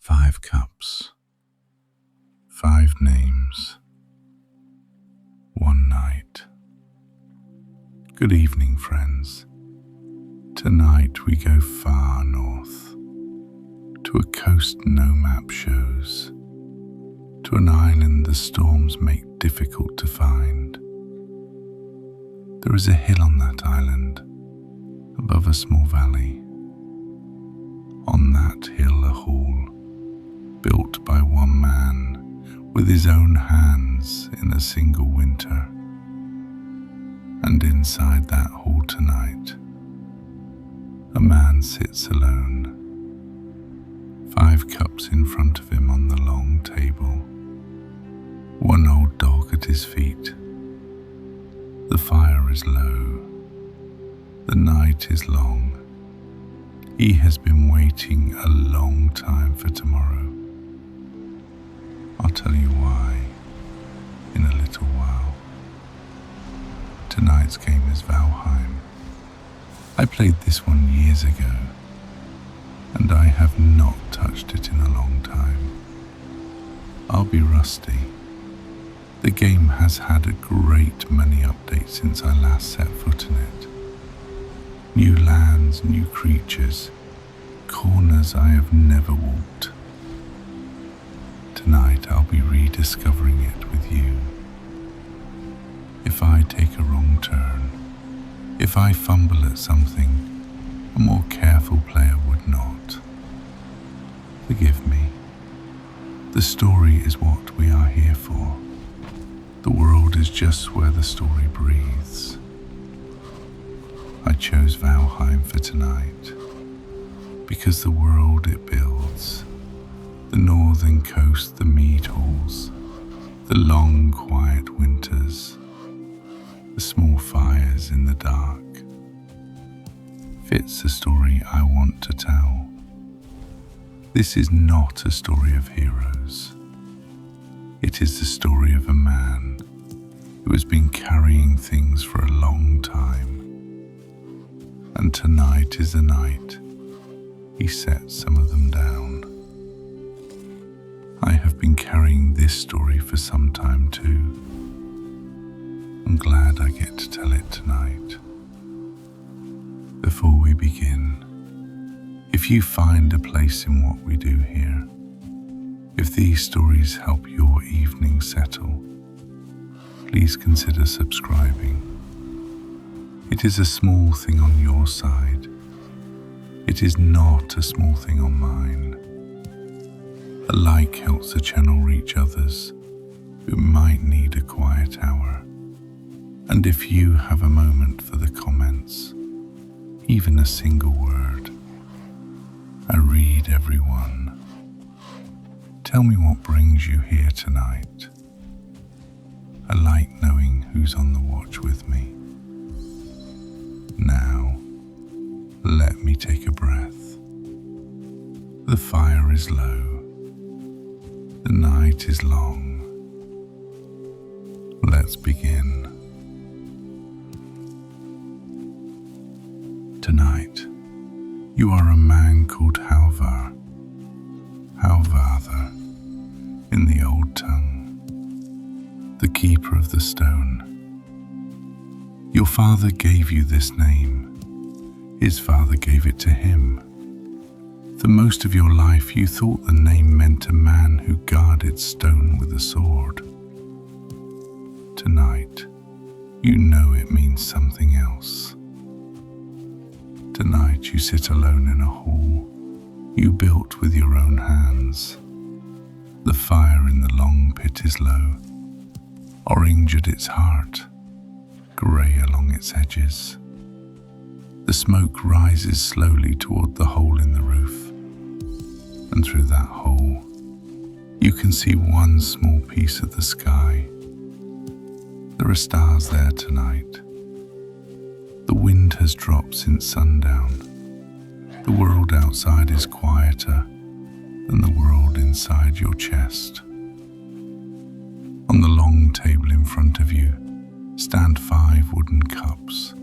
5 cups, 5 names, 1 night. Good evening, friends. Tonight we go far north, to a coast no map shows, to an island the storms make difficult to find. There is a hill on that island, above a small valley. On that hill a hall, built by one man, with his own hands in a single winter. And inside that hall tonight, a man sits alone, 5 cups in front of him on the long table, one old dog at his feet. The fire is low, the night is long. He has been waiting a long time for tomorrow. I'll tell you why in a little while. Tonight's game is Valheim. I played this one years ago, and I have not touched it in a long time. I'll be rusty. The game has had a great many updates since I last set foot in it. New lands, new creatures, corners I have never walked. Tonight I'll be rediscovering it with you. If I take a wrong turn, if I fumble at something, a more careful player would not. Forgive me. The story is what we are here for. The world is just where the story breathes. I chose Valheim for tonight because the world it builds, the northern coast, the mead halls, the long quiet winters, the small fires in the dark, fits the story I want to tell. This is not a story of heroes. It is the story of a man who has been carrying things for a long time. And tonight is the night he sets some of them down. I have been carrying this story for some time too. I'm glad I get to tell it tonight. Before we begin, if you find a place in what we do here, if these stories help your evening settle, please consider subscribing. It is a small thing on your side. It is not a small thing on mine. A like helps the channel reach others who might need a quiet hour. And if you have a moment for the comments, even a single word, I read every one. Tell me what brings you here tonight. I like knowing who's on the watch with me. Now, let me take a breath. The fire is low. The night is long. Let's begin. Tonight, you are a man called Halvar, Halvarther, in the old tongue, the keeper of the stone. Your father gave you this name. His father gave it to him. For most of your life you thought the name meant a man who guarded stone with a sword. Tonight, you know it means something else. Tonight you sit alone in a hall you built with your own hands. The fire in the long pit is low, orange at its heart, grey along its edges. The smoke rises slowly toward the hole in the roof, and through that hole you can see one small piece of the sky. There are stars there tonight. The wind has dropped since sundown. The world outside is quieter than the world inside your chest. On the long table in front of you stand 5 wooden cups,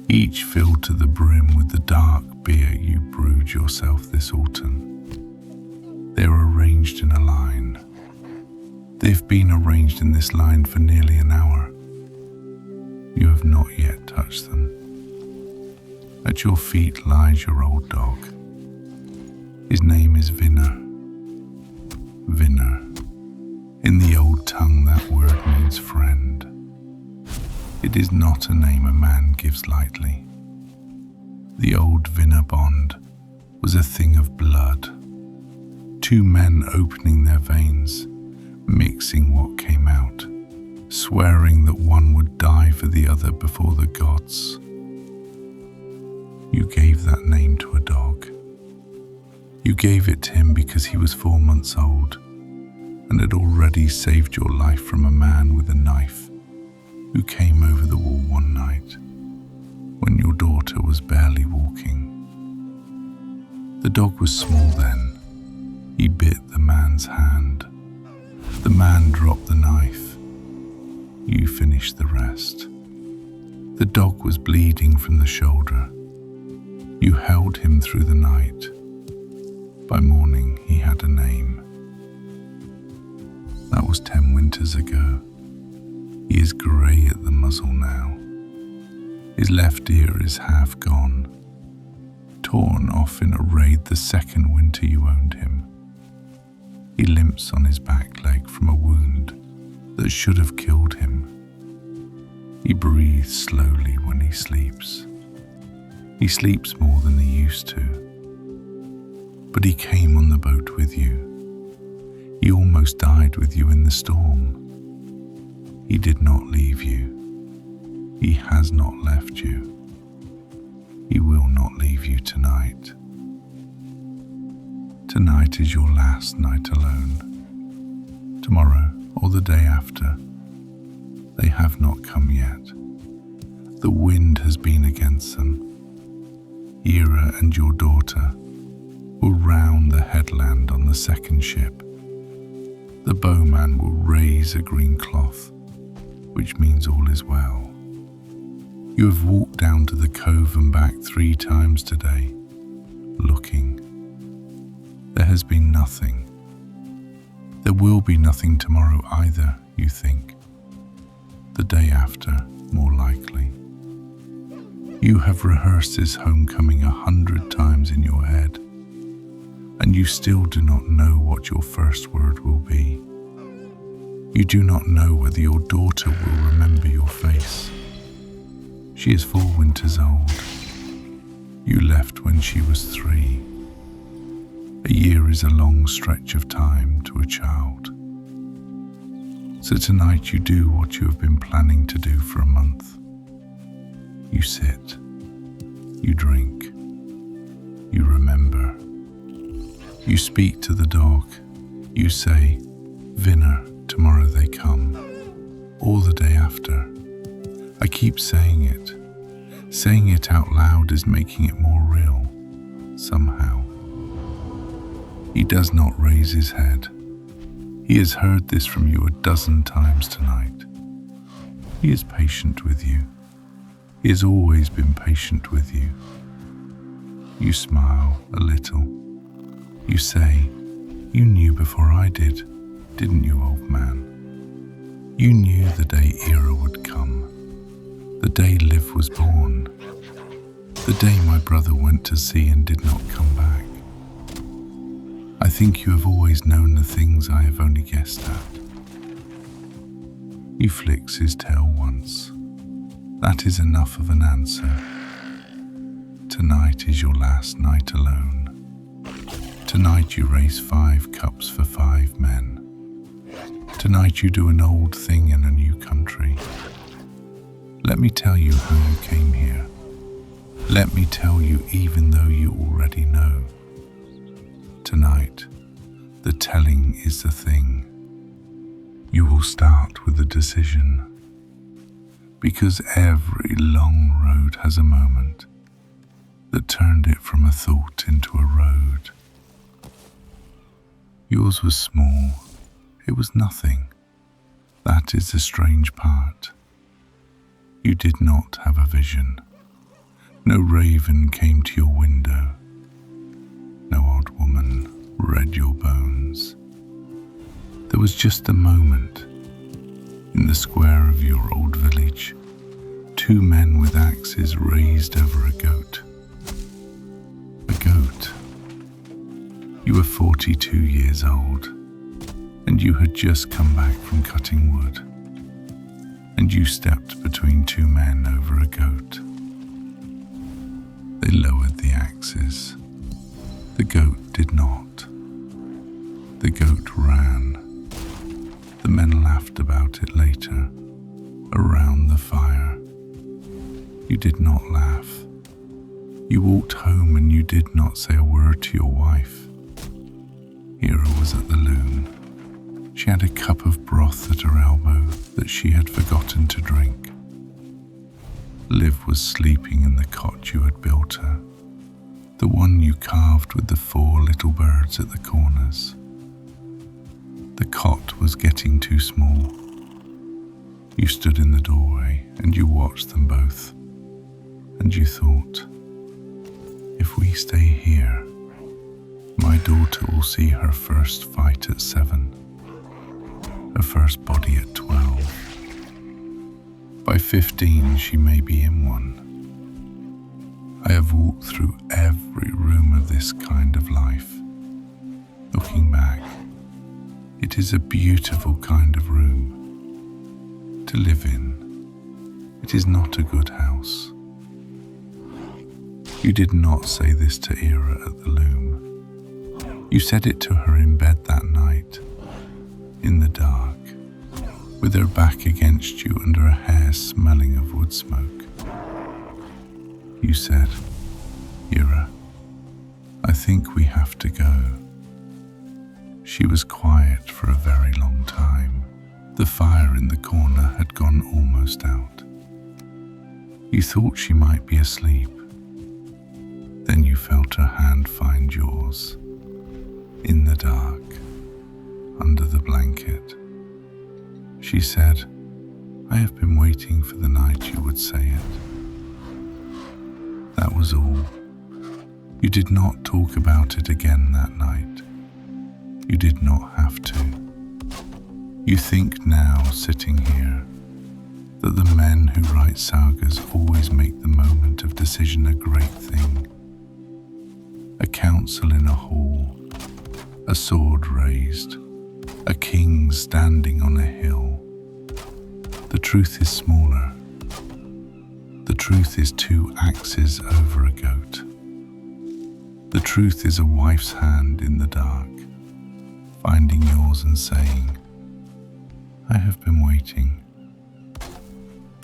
each filled to the brim with the dark beer you brewed yourself this autumn. They arranged in a line. They've been arranged in this line for nearly an hour. You have not yet touched them. At your feet lies your old dog. His name is Vinner. Vinner. In the old tongue, that word means friend. It is not a name a man gives lightly. The old Vinner bond was a thing of blood. Two men opening their veins, mixing what came out, swearing that one would die for the other before the gods. You gave that name to a dog. You gave it to him because he was 4 months old and had already saved your life from a man with a knife who came over the wall one night when your daughter was barely walking. The dog was small then. He bit the man's hand. The man dropped the knife. You finished the rest. The dog was bleeding from the shoulder. You held him through the night. By morning, he had a name. That was 10 winters ago. He is grey at the muzzle now. His left ear is half gone, torn off in a raid the second winter you owned him. He limps on his back leg from a wound that should have killed him. He breathes slowly when he sleeps. He sleeps more than he used to. But he came on the boat with you. He almost died with you in the storm. He did not leave you. He has not left you. He will not leave you tonight. Tonight is your last night alone. Tomorrow or the day after, they have not come yet. The wind has been against them. Ira and your daughter will round the headland on the second ship. The bowman will raise a green cloth, which means all is well. You have walked down to the cove and back 3 times today, looking. There has been nothing. There will be nothing tomorrow either, you think. The day after, more likely. You have rehearsed this homecoming 100 times in your head, and you still do not know what your first word will be. You do not know whether your daughter will remember your face. She is 4 winters old. You left when she was 3. A year is a long stretch of time to a child. So tonight you do what you have been planning to do for a month. You sit. You drink. You remember. You speak to the dog. You say, Vinner, tomorrow they come. Or the day after. I keep saying it. Saying it out loud is making it more real, somehow. He does not raise his head. He has heard this from you a dozen times tonight. He is patient with you. He has always been patient with you. You smile a little. You say, you knew before I did, didn't you, old man? You knew the day Ira would come. The day Liv was born. The day my brother went to sea and did not come back. I think you have always known the things I have only guessed at. He flicks his tail once. That is enough of an answer. Tonight is your last night alone. Tonight you raise 5 cups for 5 men. Tonight you do an old thing in a new country. Let me tell you how you came here. Let me tell you even though you already know. Tonight, the telling is the thing. You will start with a decision. Because every long road has a moment that turned it from a thought into a road. Yours was small. It was nothing. That is the strange part. You did not have a vision. No raven came to your window. No old woman read your bones. There was just a moment. In the square of your old village, two men with axes raised over a goat. A goat. You were 42 years old, and you had just come back from cutting wood, and you stepped between two men over a goat. They lowered the axes. The goat did not. The goat ran. The men laughed about it later, around the fire. You did not laugh. You walked home and you did not say a word to your wife. Hera was at the loom. She had a cup of broth at her elbow that she had forgotten to drink. Liv was sleeping in the cot you had built her, the one you carved with the 4 little birds at the corners. The cot was getting too small. You stood in the doorway and you watched them both, and you thought, if we stay here, my daughter will see her first fight at 7, her first body at 12. By 15, she may be in one. I have walked through every room of this kind of life. Looking back, it is a beautiful kind of room to live in. It is not a good house. You did not say this to Hera at the loom. You said it to her in bed that night, in the dark, with her back against you and her hair smelling of wood smoke. You said, Hera, I think we have to go. She was quiet for a very long time. The fire in the corner had gone almost out. You thought she might be asleep. Then you felt her hand find yours, in the dark, under the blanket. She said, I have been waiting for the night you would say it. That was all. You did not talk about it again that night. You did not have to. You think now, sitting here, that the men who write sagas always make the moment of decision a great thing. A council in a hall, a sword raised, a king standing on a hill. The truth is smaller. The truth is 2 axes over a goat. The truth is a wife's hand in the dark, finding yours and saying, I have been waiting.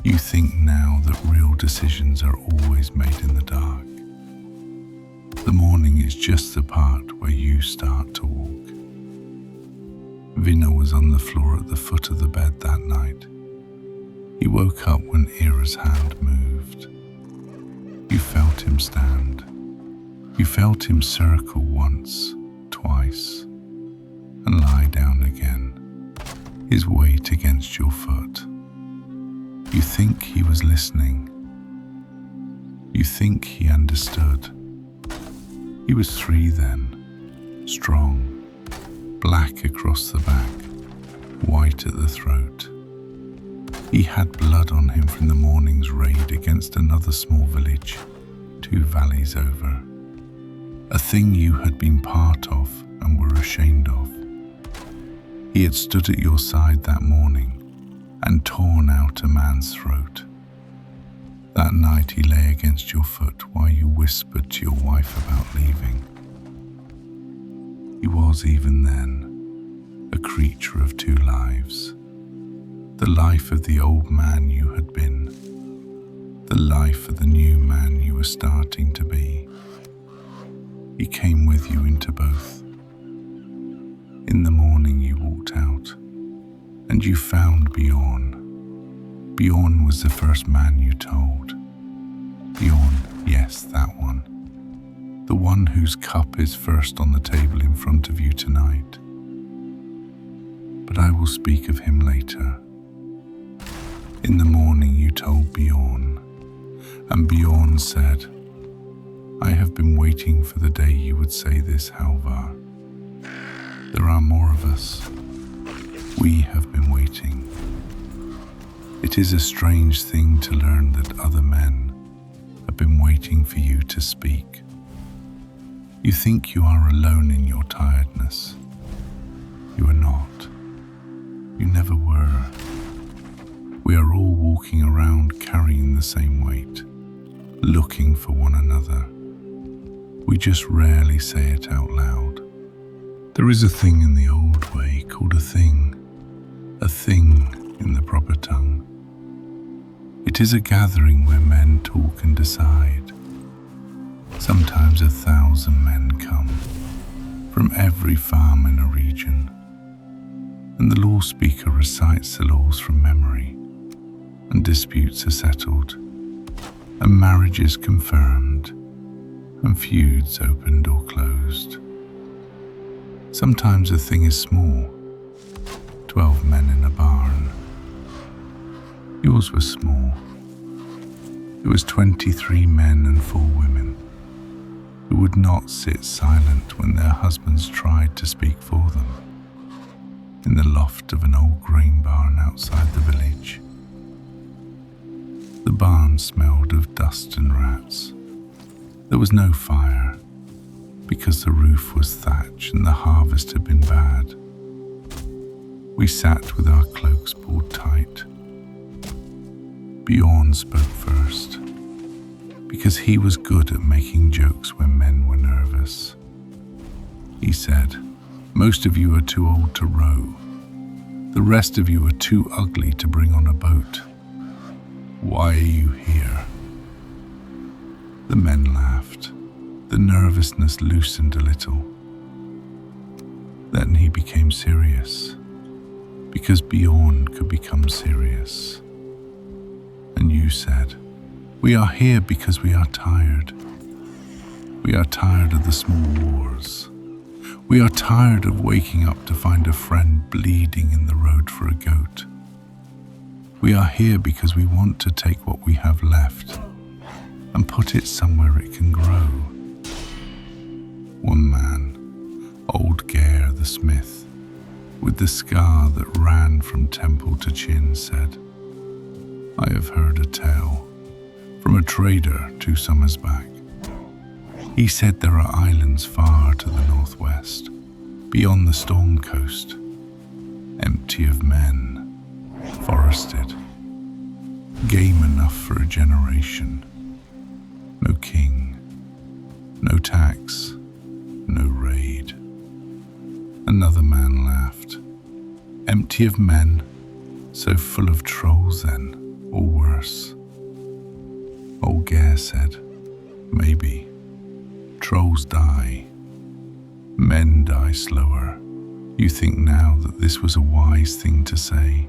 You think now that real decisions are always made in the dark. The morning is just the part where you start to walk. Vina was on the floor at the foot of the bed that night. He woke up when Hera's hand moved. You felt him stand. You felt him circle once, twice, and lie down again, his weight against your foot. You think he was listening. You think he understood. He was 3 then, strong, black across the back, white at the throat. He had blood on him from the morning's raid against another small village, 2 valleys over. A thing you had been part of and were ashamed of. He had stood at your side that morning and torn out a man's throat. That night he lay against your foot while you whispered to your wife about leaving. He was even then a creature of 2 lives. The life of the old man you had been, the life of the new man you were starting to be. He came with you into both. In the morning you walked out, and you found Bjorn. Bjorn was the first man you told. Bjorn, yes, that one. The one whose cup is first on the table in front of you tonight. But I will speak of him later. In the morning you told Bjorn, and Bjorn said, I have been waiting for the day you would say this, Halvar. There are more of us. We have been waiting. It is a strange thing to learn that other men have been waiting for you to speak. You think you are alone in your tiredness. You are not. You never were. We are all walking around carrying the same weight, looking for one another. We just rarely say it out loud. There is a thing in the old way called a thing in the proper tongue. It is a gathering where men talk and decide. Sometimes 1,000 men come from every farm in a region, and the law speaker recites the laws from memory, and disputes are settled, and marriages confirmed, and feuds opened or closed. Sometimes a thing is small, 12 men in a barn. Yours was small. It was 23 men and 4 women who would not sit silent when their husbands tried to speak for them. In the loft of an old grain barn outside the village. The barn smelled of dust and rats. There was no fire because the roof was thatch and the harvest had been bad. We sat with our cloaks pulled tight. Bjorn spoke first because he was good at making jokes when men were nervous. He said, "Most of you are too old to row. The rest of you are too ugly to bring on a boat. Why are you here?" The men laughed. The nervousness loosened a little. Then he became serious, because Bjorn could become serious. And you said, "We are here because we are tired. We are tired of the small wars. We are tired of waking up to find a friend bleeding in the road for a goat. We are here because we want to take what we have left and put it somewhere it can grow." One man, old Geir the smith, with the scar that ran from temple to chin, said, "I have heard a tale from a trader 2 summers back. He said there are islands far to the northwest, beyond the storm coast, empty of men, forested, game enough for a generation. No king, no tax, no raid." Another man laughed. "Empty of men, so full of trolls then, or worse?" Old Geir said, "Maybe. Trolls die. Men die slower." You think now that this was a wise thing to say,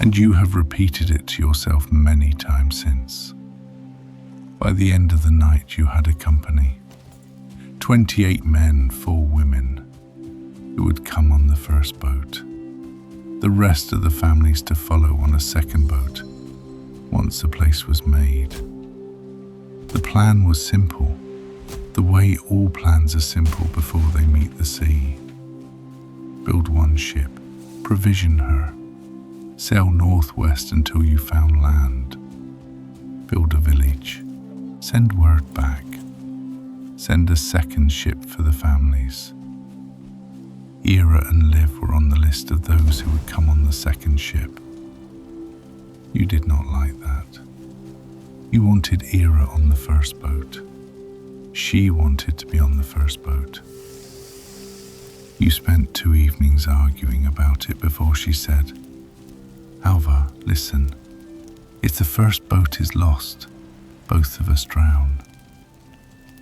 and you have repeated it to yourself many times since. By the end of the night you had a company. 28 men, 4 women, who would come on the first boat. The rest of the families to follow on a second boat, once the place was made. The plan was simple, the way all plans are simple before they meet the sea. Build one ship, provision her, sail northwest until you found land. Build a village, send word back, send a second ship for the families. Ira and Liv were on the list of those who would come on the second ship. You did not like that. You wanted Ira on the first boat. She wanted to be on the first boat. You spent 2 evenings arguing about it before she said, "Alva, listen. If the first boat is lost, both of us drown.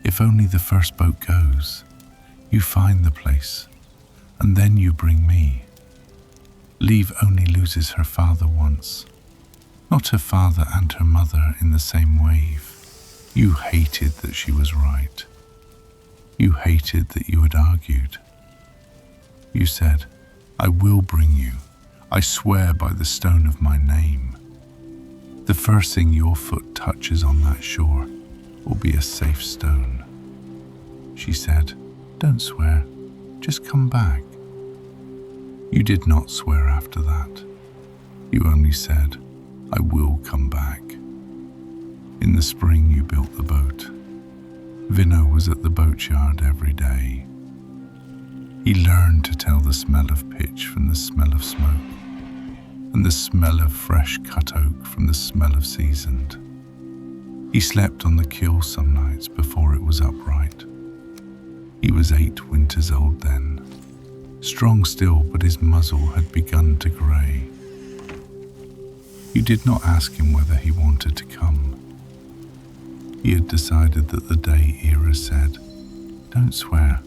If only the first boat goes, you find the place, and then you bring me. Liv only loses her father once, not her father and her mother in the same wave. You hated that she was right. You hated that you had argued. You said, 'I will bring you. I swear by the stone of my name. The first thing your foot touches on that shore will be a safe stone.' She said, 'Don't swear, just come back.' You did not swear after that. You only said, "I will come back." In the spring you built the boat. Vinno was at the boatyard every day. He learned to tell the smell of pitch from the smell of smoke, and the smell of fresh cut oak from the smell of seasoned. He slept on the keel some nights before it was upright. He was 8 winters old then, strong still, but his muzzle had begun to grey. You did not ask him whether he wanted to come. He had decided that the day Era said, "Don't swear,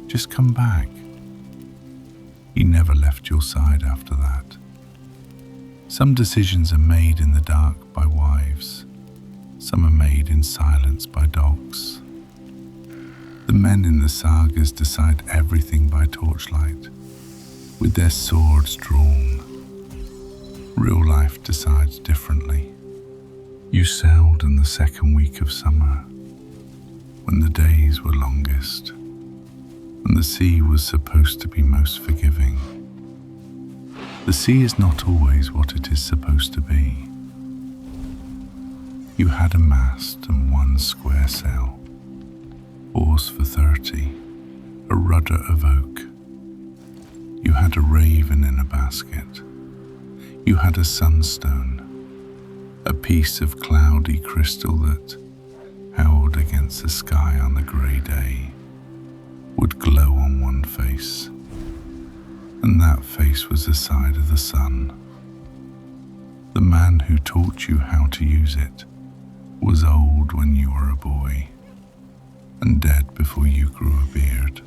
just come back." He never left your side after that. Some decisions are made in the dark by wives. Some are made in silence by dogs. The men in the sagas decide everything by torchlight, with their swords drawn. Real life decides differently. You sailed in the second week of summer, when the days were longest, and the sea was supposed to be most forgiving. The sea is not always what it is supposed to be. You had a mast and 1 square sail, oars for 30, a rudder of oak. You had a raven in a basket. You had a sunstone, a piece of cloudy crystal that, held against the sky on a grey day, would glow on one face, and that face was the side of the sun. The man who taught you how to use it was old when you were a boy, and dead before you grew a beard.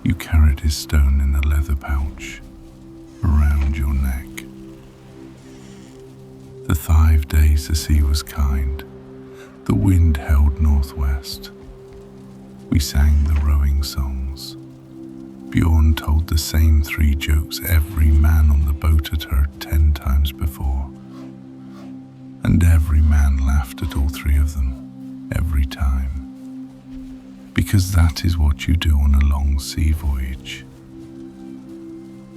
You carried his stone in a leather pouch around your neck. The 5 days the sea was kind, the wind held northwest. We sang the rowing songs. Bjorn told the same 3 jokes every man on the boat had heard 10 times before. And every man laughed at all 3 of them, every time. Because that is what you do on a long sea voyage.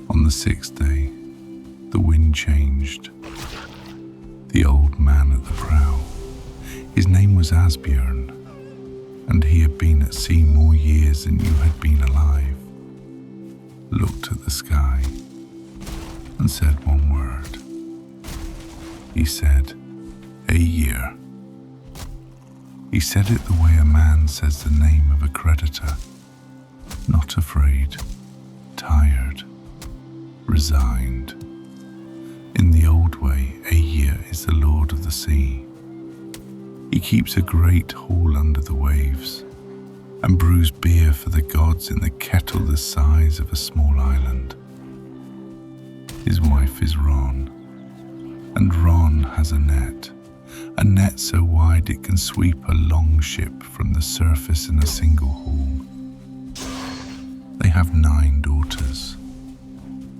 On the 6th day, the wind changed. The old man at the prow, his name was Asbjörn, and he had been at sea more years than you had been alive, looked at the sky and said 1 word. He said, "A year." He said it the way a man says the name of a creditor, not afraid, tired, resigned. In the old way, a year is the lord of the sea. He keeps a great hall under the waves, and brews beer for the gods in the kettle the size of a small island. His wife is Ron, and Ron has a net so wide it can sweep a long ship from the surface in a single haul. They have 9 daughters,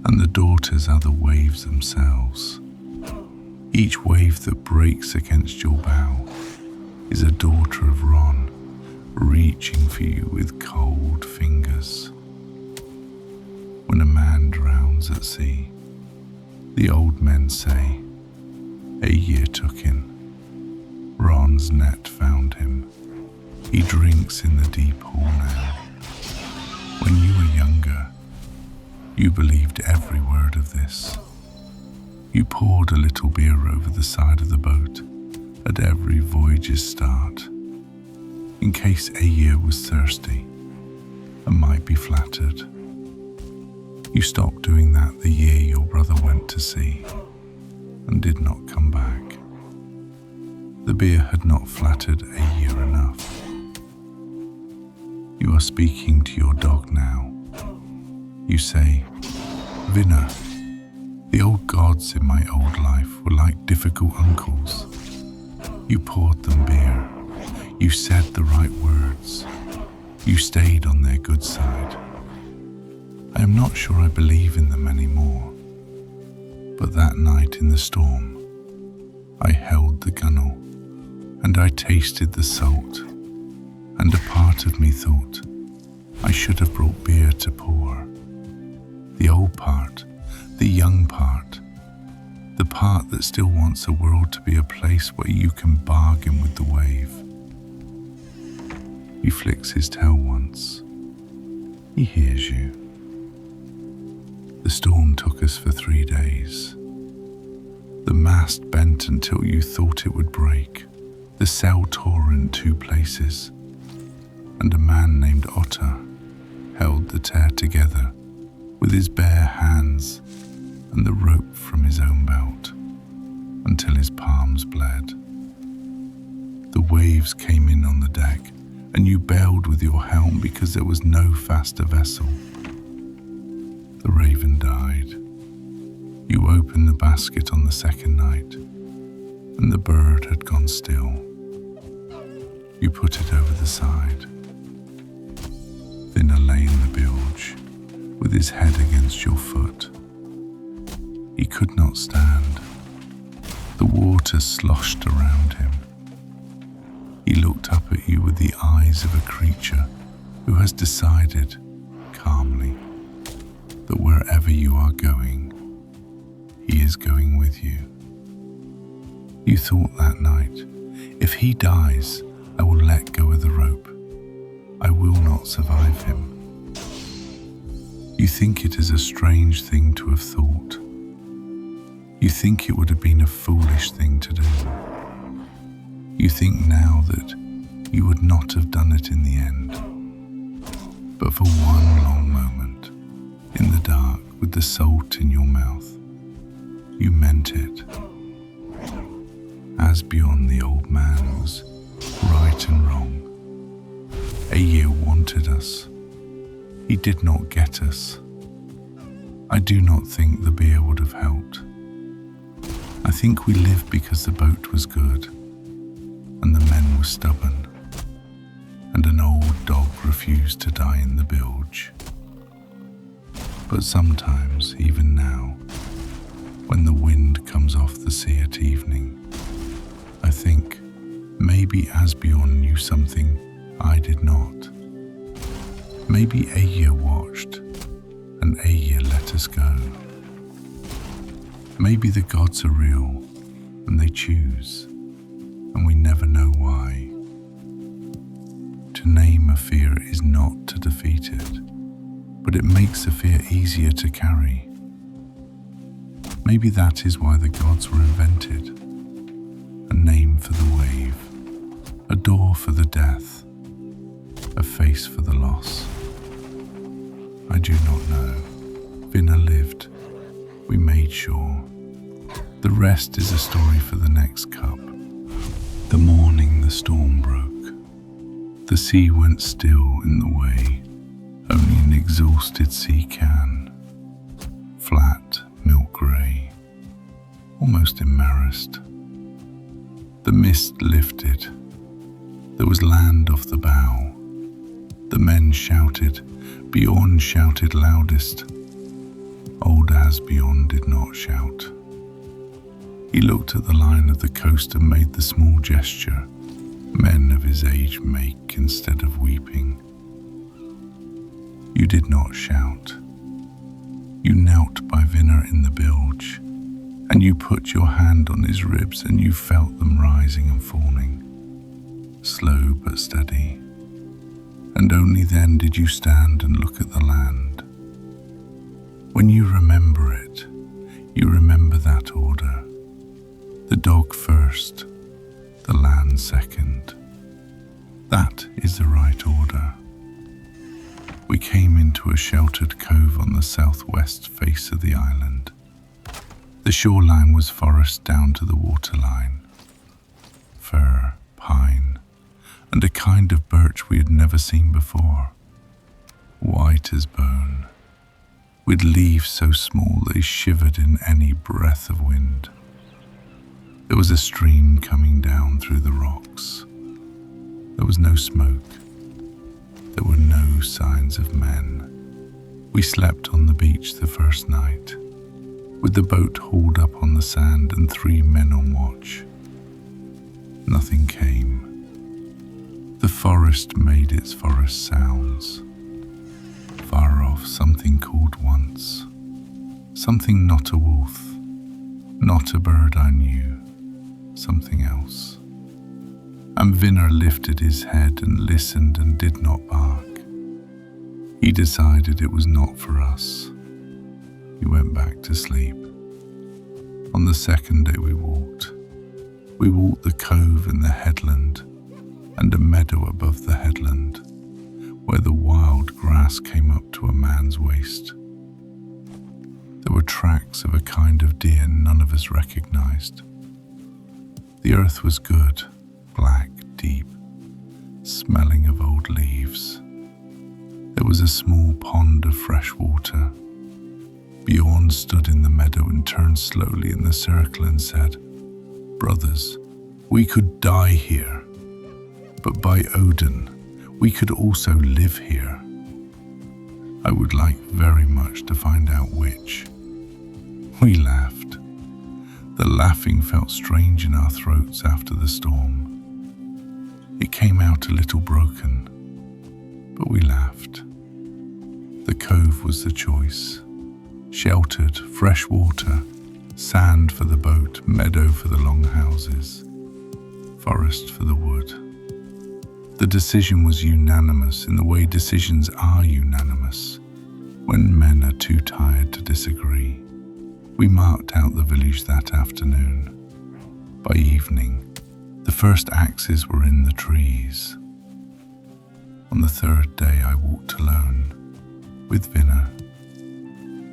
and the daughters are the waves themselves. Each wave that breaks against your bow is a daughter of Ron, reaching for you with cold fingers. When a man drowns at sea, the old men say, "A year took him." Ron's net found him. He drinks in the deep pool now. When you were younger, you believed every word of this. You poured a little beer over the side of the boat at every voyage's start, in case a year was thirsty and might be flattered. You stopped doing that the year your brother went to sea and did not come back. The beer had not flattered a year enough. You are speaking to your dog now. You say, "Vinna, the old gods in my old life were like difficult uncles. You poured them beer. You said the right words. You stayed on their good side. I am not sure I believe in them anymore. But that night in the storm, I held the gunwale, and I tasted the salt, and a part of me thought I should have brought beer to pour. The old part, the young part, the part that still wants the world to be a place where you can bargain with the wave. He flicks his tail once. He hears you. The storm took us for 3 days. The mast bent until you thought it would break. The sail tore in 2 places. And a man named Otter held the tear together with his bare hands and the rope from his own belt until his palms bled. The waves came in on the deck and you bailed with your helm because there was no faster vessel. The raven died. You opened the basket on the second night and the bird had gone still. You put it over the side. Vinna lay in the bilge with his head against your foot. He could not stand. The water sloshed around him. He looked up at you with the eyes of a creature who has decided, calmly, that wherever you are going, he is going with you. You thought that night, if he dies, I will let go of the rope. I will not survive him. You think it is a strange thing to have thought. You think it would have been a foolish thing to do. You think now that you would not have done it in the end. But for one long moment, in the dark with the salt in your mouth, you meant it. As beyond the old man was right and wrong. Aegir wanted us. He did not get us. I do not think the beer would have helped. I think we lived because the boat was good, and the men were stubborn, and an old dog refused to die in the bilge. But sometimes, even now, when the wind comes off the sea at evening, I think maybe Asbjorn knew something I did not. Maybe Aegir watched, and Aegir let us go. Maybe the gods are real, and they choose, and we never know why. To name a fear is not to defeat it, but it makes a fear easier to carry. Maybe that is why the gods were invented. A name for the wave, a door for the death, a face for the loss. I do not know. Vinna lived. We made sure. The rest is a story for the next cup. The morning the storm broke. The sea went still in the way. Only an exhausted sea can. Flat, milk grey. Almost embarrassed. The mist lifted. There was land off the bow. The men shouted. Bjorn shouted loudest. Old Asbjorn did not shout. He looked at the line of the coast and made the small gesture men of his age make instead of weeping. You did not shout. You knelt by Vinna in the bilge, and you put your hand on his ribs and you felt them rising and falling, slow but steady. And only then did you stand and look at the land. When you remember it, you remember that order. The dog first, the land second. That is the right order. We came into a sheltered cove on the southwest face of the island. The shoreline was forest down to the waterline. Fir, pine, and a kind of birch we had never seen before, white as bone, with leaves so small they shivered in any breath of wind. There was a stream coming down through the rocks. There was no smoke. There were no signs of men. We slept on the beach the first night, with the boat hauled up on the sand and 3 men on watch. Nothing came. The forest made its forest sounds. Far off something called once. Something not a wolf, not a bird I knew, something else. And Vinner lifted his head and listened and did not bark. He decided it was not for us. He went back to sleep. On the second day we walked the cove and the headland, and a meadow above the headland, where the wild grass came up to a man's waist. There were tracks of a kind of deer none of us recognized. The earth was good, black, deep, smelling of old leaves. There was a small pond of fresh water. Bjorn stood in the meadow and turned slowly in the circle and said, "Brothers, we could die here, but by Odin, we could also live here. I would like very much to find out which." We laughed. The laughing felt strange in our throats after the storm. It came out a little broken, but we laughed. The cove was the choice. Sheltered, fresh water, sand for the boat, meadow for the long houses, forest for the wood. The decision was unanimous in the way decisions are unanimous when men are too tired to disagree. We marked out the village that afternoon. By evening, the first axes were in the trees. On the third day I walked alone, with Vinner.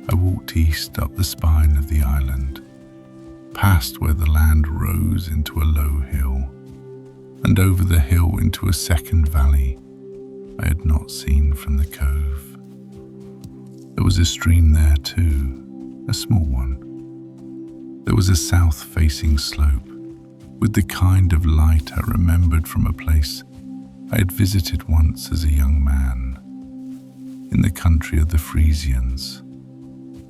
I walked east up the spine of the island, past where the land rose into a low hill, and over the hill into a second valley I had not seen from the cove. There was a stream there too, a small one. There was a south-facing slope, with the kind of light I remembered from a place I had visited once as a young man, in the country of the Frisians,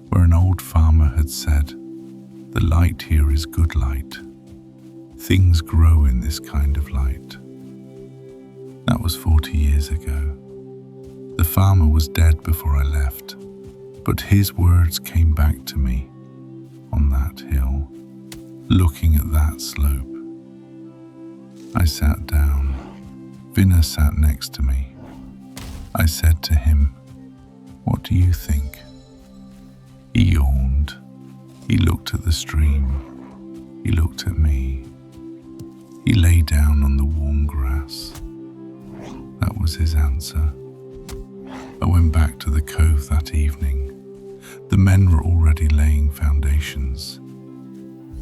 where an old farmer had said, "The light here is good light. Things grow in this kind of light." That was 40 years ago. The farmer was dead before I left, but his words came back to me on that hill, looking at that slope. I sat down. Vinner sat next to me. I said to him, "What do you think?" He yawned. He looked at the stream. He looked at me. He lay down on the warm grass. That was his answer. I went back to the cove that evening. The men were already laying foundations.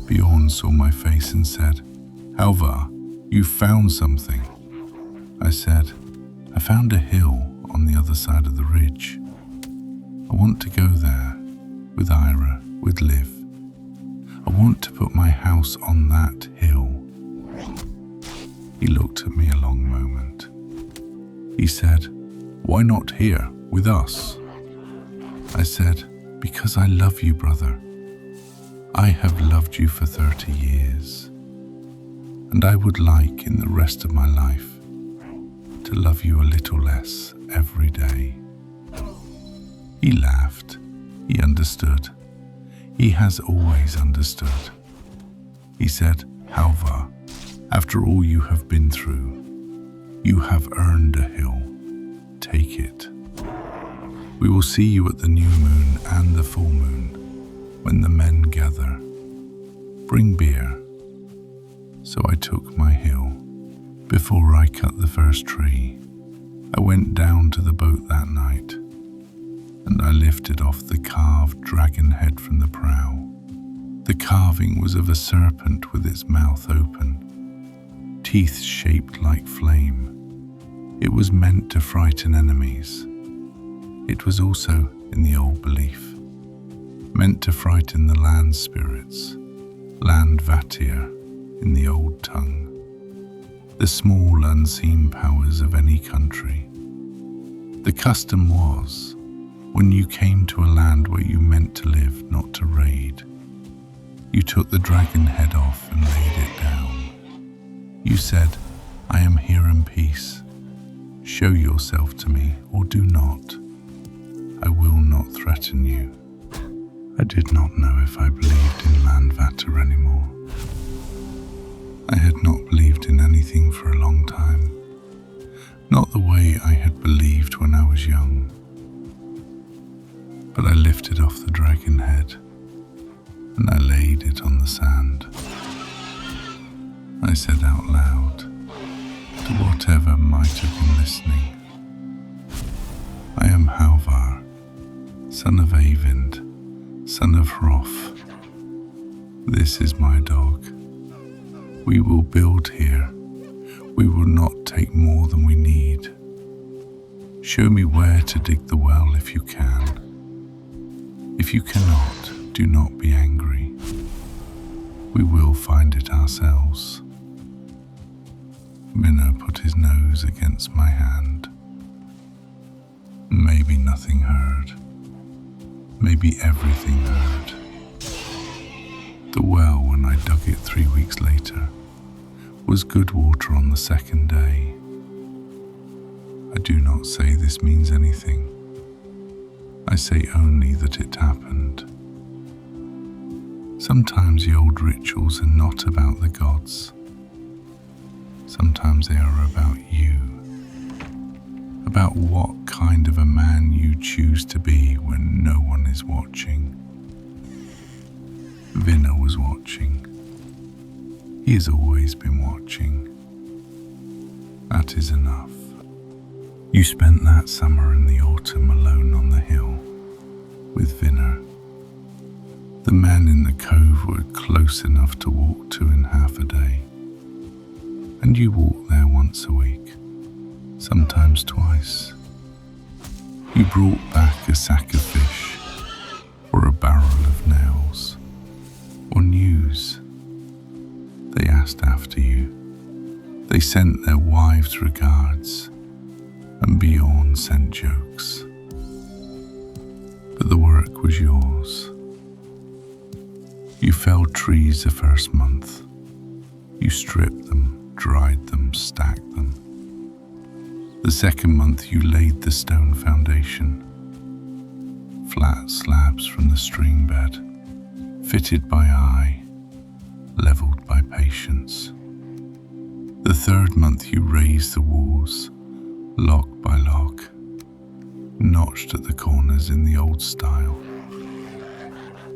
Bjorn saw my face and said, "Halvar, you found something." I said, "I found a hill on the other side of the ridge. I want to go there with Ira, with Liv. I want to put my house on that hill." He looked at me a long moment. He said, "Why not here, with us?" I said, "Because I love you, brother. I have loved you for 30 years, and I would like in the rest of my life to love you a little less every day." He laughed. He understood. He has always understood. He said, "Halvar, after all you have been through, you have earned a hill. Take it. We will see you at the new moon and the full moon, when the men gather. Bring beer." So I took my hill. Before I cut the first tree, I went down to the boat that night, and I lifted off the carved dragon head from the prow. The carving was of a serpent with its mouth open, teeth shaped like flame. It was meant to frighten enemies. It was also, in the old belief, meant to frighten the land spirits, land vatir in the old tongue, the small unseen powers of any country. The custom was, when you came to a land where you meant to live, not to raid, you took the dragon head off and laid it down. You said, "I am here in peace. Show yourself to me or do not. I will not threaten you. I did not know if I believed in Landvatter anymore. I had not believed in anything for a long time, not the way I had believed when I was young. But I lifted off the dragon head and I laid it on the sand. I said out loud to whatever might have been listening, I am Halvar, son of Eyvind, son of Hroth. This is my dog. We will build here. We will not take more than we need. Show me where to dig the well if you can. If you cannot, do not be angry. We will find it ourselves. Minna put his nose against my hand. Maybe nothing heard. Maybe everything heard. The well, when I dug it 3 weeks later, was good water on the second day. I do not say this means anything. I say only that it happened. Sometimes the old rituals are not about the gods. Sometimes they are about you. About what kind of a man you choose to be when no one is watching. Vinna was watching. He has always been watching. That is enough. You spent that summer and the autumn alone on the hill with Vinna. The men in the cove were close enough to walk to in half a day. And you walked there once a week, sometimes twice. You brought back a sack of fish, or a barrel of nails, or news. They asked after you. They sent their wives' regards, and Bjorn sent jokes. But the work was yours. You felled trees the first month. You stripped them, dried them, stacked them. The second month you laid the stone foundation. Flat slabs from the stream bed, fitted by eye, levelled by patience. The third month you raised the walls, log by log, notched at the corners in the old style.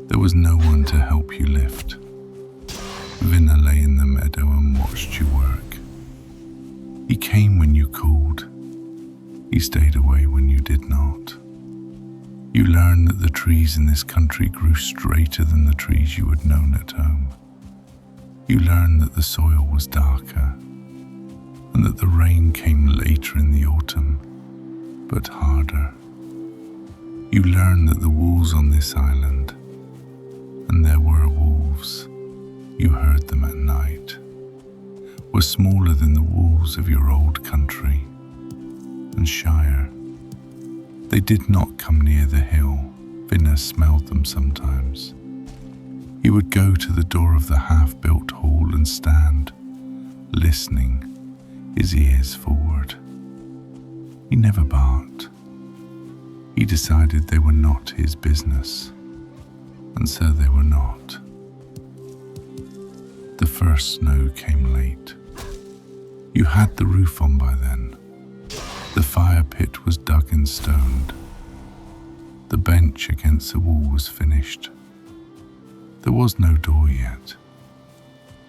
There was no one to help you lift. Vinna lay in the meadow and watched you work. He came when you called. He stayed away when you did not. You learned that the trees in this country grew straighter than the trees you had known at home. You learned that the soil was darker, and that the rain came later in the autumn, but harder. You learned that the wolves on this island, and there were wolves, you heard them at night, were smaller than the wolves of your old country, and shyer. They did not come near the hill. Vinna smelled them sometimes. He would go to the door of the half-built hall and stand, listening, his ears forward. He never barked. He decided they were not his business, and so they were not. The first snow came late. You had the roof on by then. The fire pit was dug and stoned. The bench against the wall was finished. There was no door yet.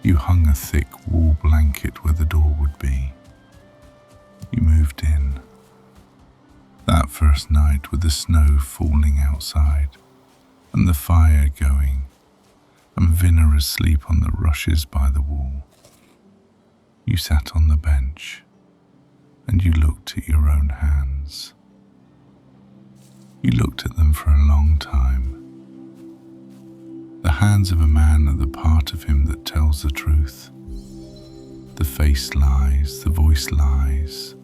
You hung a thick wool blanket where the door would be. You moved in. That first night, with the snow falling outside and the fire going, and Vinna asleep on the rushes by the wall, you sat on the bench and you looked at your own hands. You looked at them for a long time. The hands of a man are the part of him that tells the truth. The face lies, the voice lies.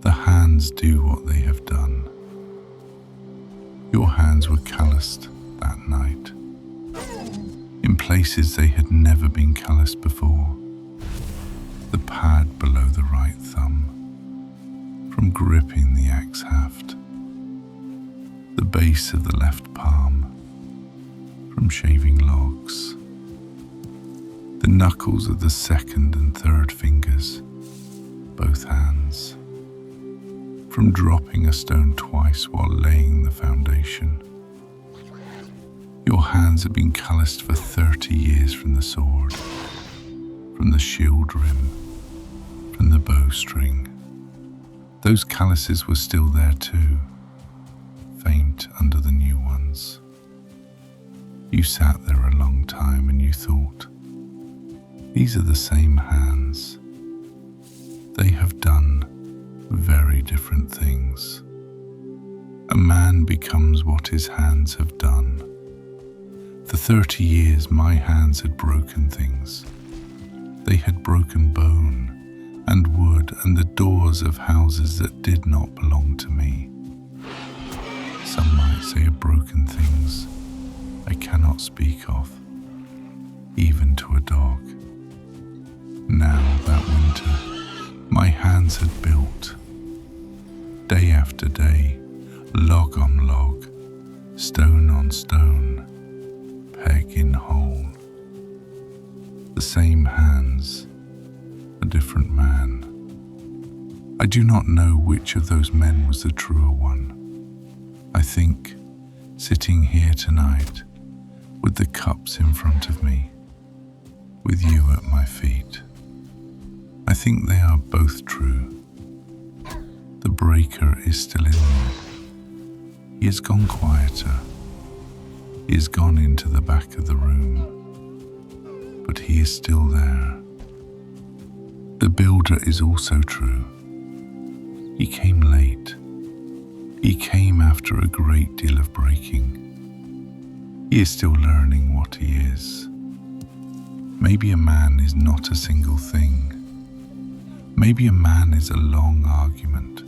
The hands do what they have done. Your hands were calloused that night, in places they had never been calloused before. The pad below the right thumb, from gripping the axe haft. The base of the left palm, from shaving logs, the knuckles of the second and third fingers, both hands, from dropping a stone twice while laying the foundation. Your hands have been calloused for 30 years from the sword, from the shield rim, from the bowstring. Those calluses were still there too, faint under the new ones. You sat there a long time and you thought, these are the same hands. They have done very different things. A man becomes what his hands have done. For 30 years my hands had broken things. They had broken bone and wood and the doors of houses that did not belong to me. Some might say of broken things I cannot speak of, even to a dog. Now that winter, my hands had built, day after day, log on log, stone on stone, peg in hole. The same hands, a different man. I do not know which of those men was the truer one. I think, sitting here tonight, with the cups in front of me, with you at my feet, I think they are both true. The breaker is still in me. He has gone quieter. He has gone into the back of the room, but he is still there. The builder is also true. He came late. He came after a great deal of breaking. He is still learning what he is. Maybe a man is not a single thing. Maybe a man is a long argument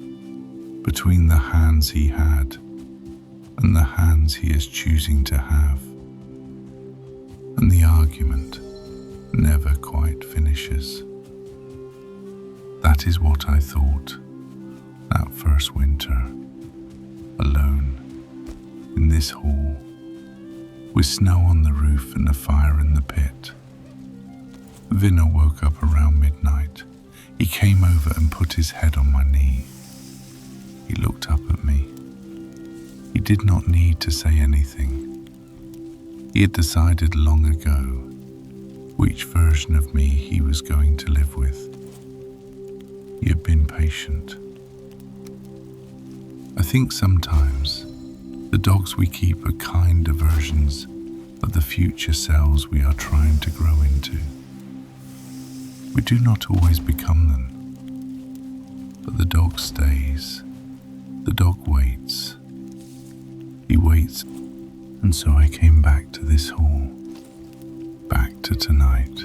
between the hands he had and the hands he is choosing to have. And the argument never quite finishes. That is what I thought that first winter, alone in this hall, with snow on the roof and a fire in the pit. Vinna woke up around midnight. He came over and put his head on my knee. He looked up at me. He did not need to say anything. He had decided long ago which version of me he was going to live with. He had been patient. I think sometimes the dogs we keep are kinder versions of the future selves we are trying to grow into. We do not always become them, but the dog stays. The dog waits. He waits, and so I came back to this hall, back to tonight,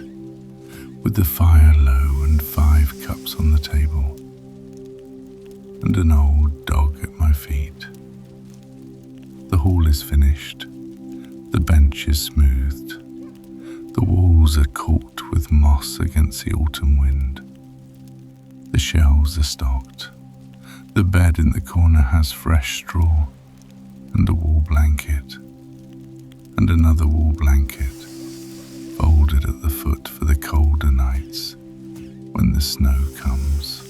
with the fire low and 5 cups on the table, and an old dog at my feet. The hall is finished. The bench is smoothed. The walls are caulked with moss against the autumn wind. The shelves are stocked. The bed in the corner has fresh straw and a wool blanket, and another wool blanket folded at the foot for the colder nights when the snow comes.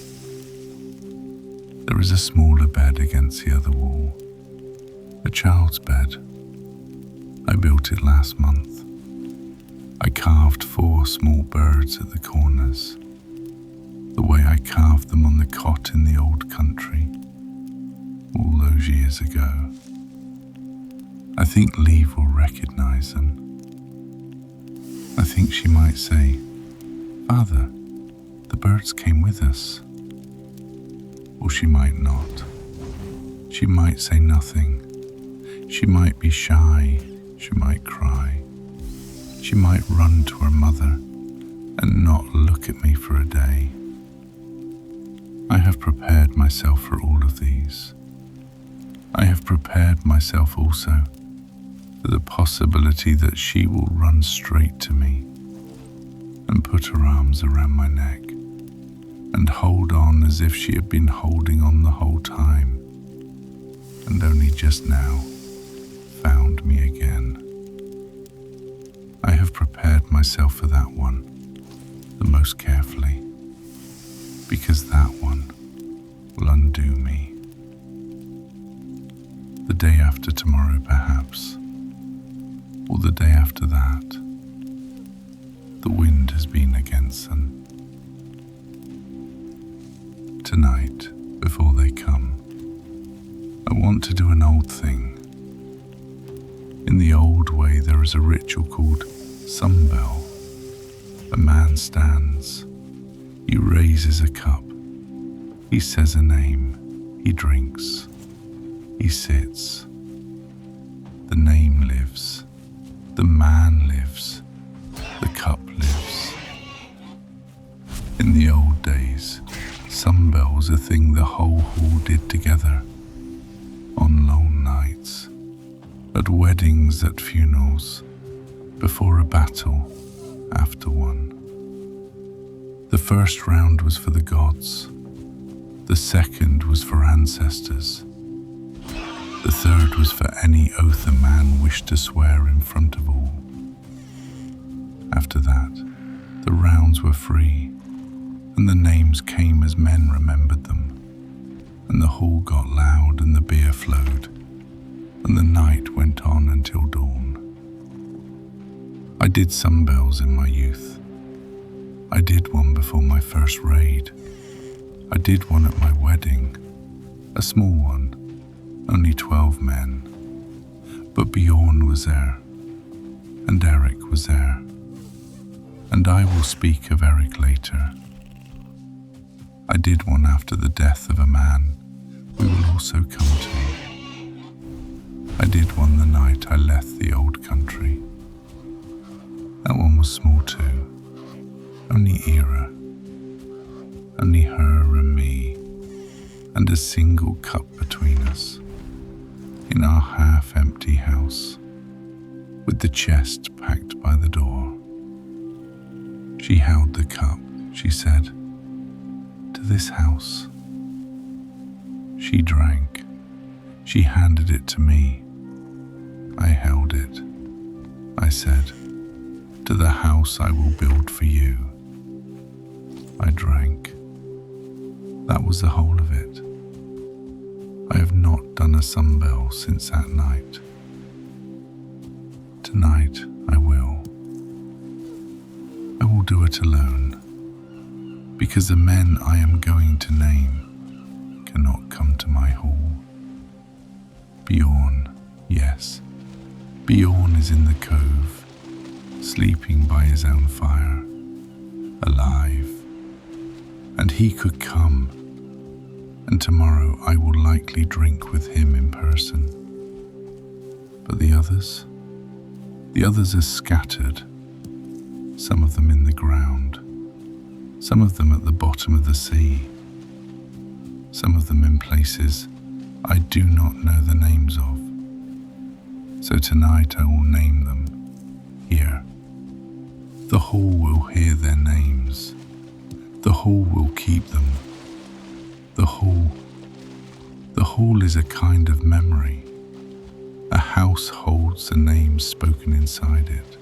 There is a smaller bed against the other wall, a child's bed. I built it last month. I carved 4 small birds at the corners, the way I carved them on the cot in the old country, all those years ago. I think Liv will recognize them. I think she might say, "Father, the birds came with us." Or she might not. She might say nothing. She might be shy. She might cry. She might run to her mother and not look at me for a day. I have prepared myself for all of these. I have prepared myself also for the possibility that she will run straight to me and put her arms around my neck and hold on as if she had been holding on the whole time and only just now found me again. myself for that one the most carefully, because that one will undo me. The day after tomorrow, perhaps, or the day after that, the wind has been against them. Tonight, before they come, I want to do an old thing. In the old way, there is a ritual called sunbell. A man stands, he raises a cup, he says a name, he drinks, he sits. The name lives, the man lives, the cup lives. In the old days, sunbell's a thing the whole hall did together. On long nights, at weddings, at funerals, before a battle, after one. The first round was for the gods. The second was for ancestors. The third was for any oath a man wished to swear in front of all. After that, the rounds were free, and the names came as men remembered them, and the hall got loud and the beer flowed, and the night went on until dawn. I did sunbells in my youth. I did one before my first raid. I did one at my wedding, a small one, only 12 men. But Bjorn was there, and Eric was there, and I will speak of Eric later. I did one after the death of a man we will also come to. I did one the night I left the old country. That one was small too, only era, only her and me, and a single cup between us, in our half-empty house, with the chest packed by the door. She held the cup, she said, to this house. She drank, she handed it to me. I held it. I said, to the house I will build for you. I drank. That was the whole of it. I have not done a sunbell since that night. Tonight I will. I will do it alone, because the men I am going to name cannot come to my hall. Bjorn, yes, Bjorn is in the cove, sleeping by his own fire, alive, and he could come, and tomorrow I will likely drink with him in person. But the others are scattered, some of them in the ground, some of them at the bottom of the sea, some of them in places I do not know the names of. So tonight I will name them here. The hall will hear their names. The hall will keep them. The hall is a kind of memory. A house holds the names spoken inside it.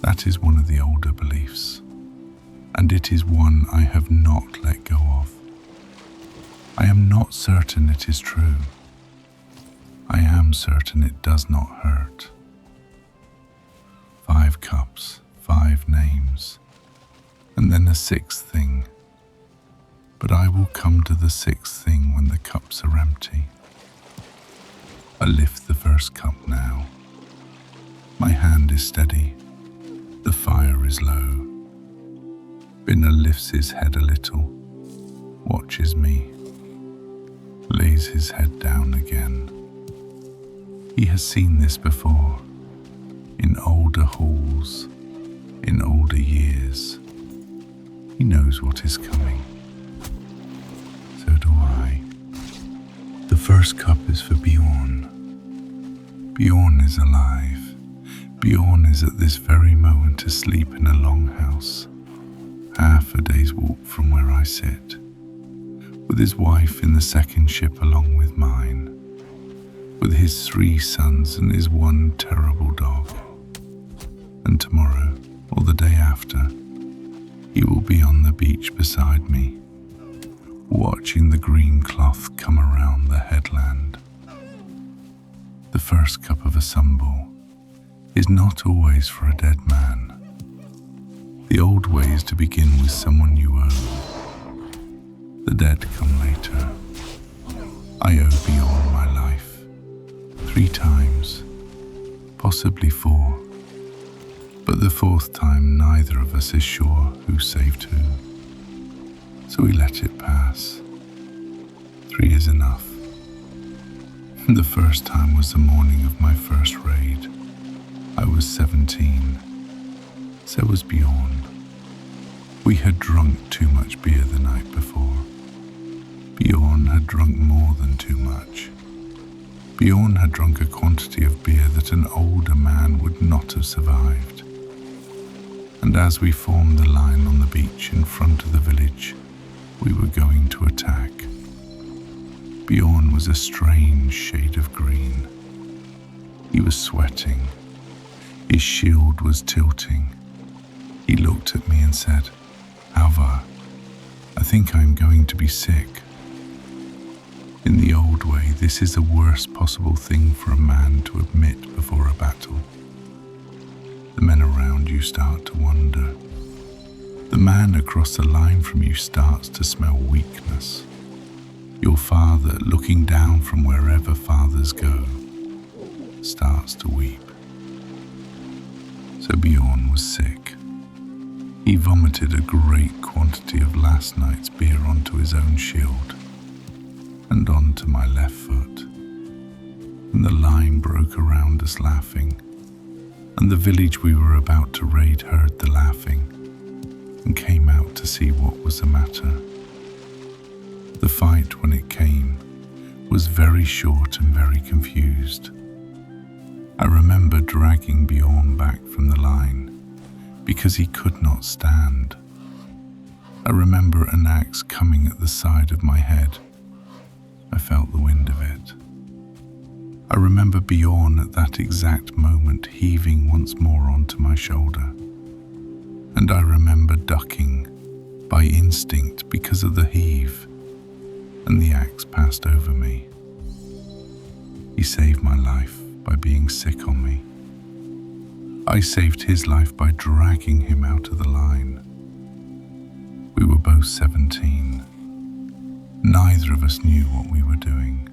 That is one of the older beliefs, and it is one I have not let go of. I am not certain it is true. I am certain it does not hurt. 5 cups, 5 names, and then a 6th thing. But I will come to the 6th thing when the cups are empty. I lift the first cup now. My hand is steady. The fire is low. Binner lifts his head a little, watches me, lays his head down again. He has seen this before, in older halls, in older years. He knows what is coming. So do I. The first cup is for Bjorn. Bjorn is alive. Bjorn is at this very moment asleep in a longhouse, half a day's walk from where I sit, with his wife in the second ship along with mine, with his 3 sons and his 1 terrible dog. And tomorrow, or the day after, he will be on the beach beside me, watching the green cloth come around the headland. The first cup of a sunbowl is not always for a dead man. The old way is to begin with someone you owe. The dead come later. I owe Bjorn my life 3 times, possibly 4. But the 4th time neither of us is sure who saved who. So we let it pass. 3 is enough. The first time was the morning of my first raid. I was 17. So was Bjorn. We had drunk too much beer the night before. Bjorn had drunk more than too much. Bjorn had drunk a quantity of beer that an older man would not have survived. And as we formed the line on the beach in front of the village, we were going to attack. Bjorn was a strange shade of green. He was sweating. His shield was tilting. He looked at me and said, "Alvar, I think I'm going to be sick." In the old way, this is the worst possible thing for a man to admit before a battle. The men around you start to wonder. The man across the line from you starts to smell weakness. Your father, looking down from wherever fathers go, starts to weep. So Bjorn was sick. He vomited a great quantity of last night's beer onto his own shield and onto my left foot. And the line broke around us laughing, and the village we were about to raid heard the laughing and came out to see what was the matter. The fight, when it came, was very short and very confused. I remember dragging Bjorn back from the line because he could not stand. I remember an axe coming at the side of my head. I felt the wind of it. I remember Bjorn at that exact moment heaving once more onto my shoulder. And I remember ducking by instinct because of the heave, and the axe passed over me. He saved my life by being sick on me. I saved his life by dragging him out of the line. We were both 17. Neither of us knew what we were doing.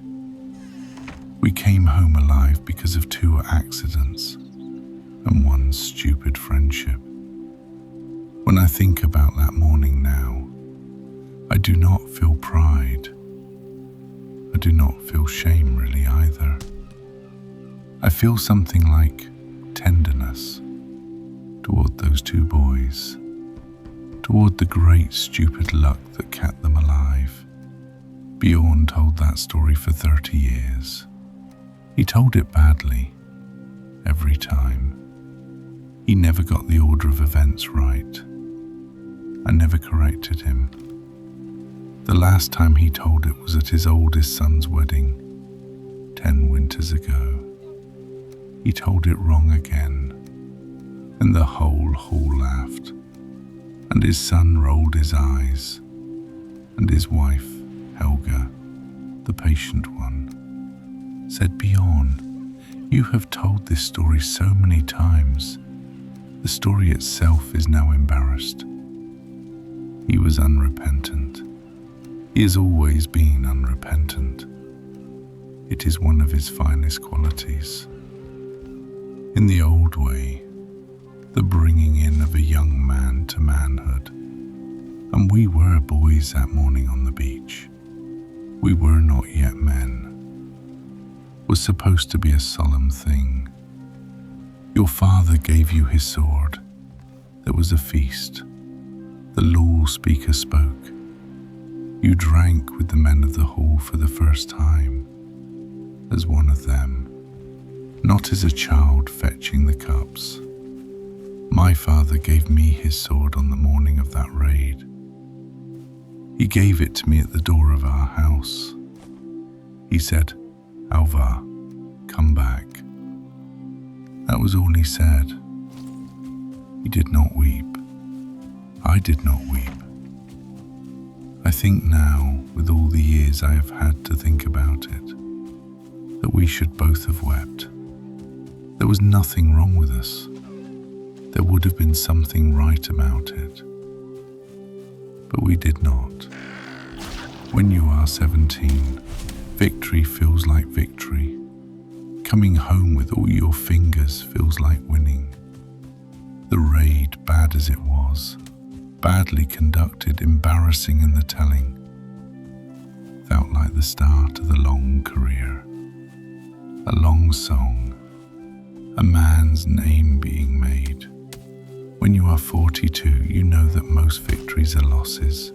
We came home alive because of 2 accidents and 1 stupid friendship. When I think about that morning now, I do not feel pride. I do not feel shame really either. I feel something like tenderness toward those 2 boys, toward the great stupid luck that kept them alive. Bjorn told that story for 30 years. He told it badly, every time. He never got the order of events right. I never corrected him. The last time he told it was at his oldest son's wedding, 10 winters ago. He told it wrong again, and the whole hall laughed, and his son rolled his eyes, and his wife, Helga, the patient one, said, "Bjorn, you have told this story so many times. The story itself is now embarrassed." He was unrepentant. He has always been unrepentant. It is one of his finest qualities. In the old way, the bringing in of a young man to manhood, and we were boys that morning on the beach, we were not yet men, was supposed to be a solemn thing. Your father gave you his sword. There was a feast. The law speaker spoke. You drank with the men of the hall for the first time, as one of them, not as a child fetching the cups. My father gave me his sword on the morning of that raid. He gave it to me at the door of our house. He said, "Alvar, come back." That was all he said. He did not weep. I did not weep. I think now, with all the years I have had to think about it, that we should both have wept. There was nothing wrong with us. There would have been something right about it. But we did not. When you are 17, victory feels like victory. Coming home with all your fingers feels like winning. The raid, bad as it was, badly conducted, embarrassing in the telling, felt like the start of the long career. A long song, a man's name being made. When you are 42, you know that most victories are losses,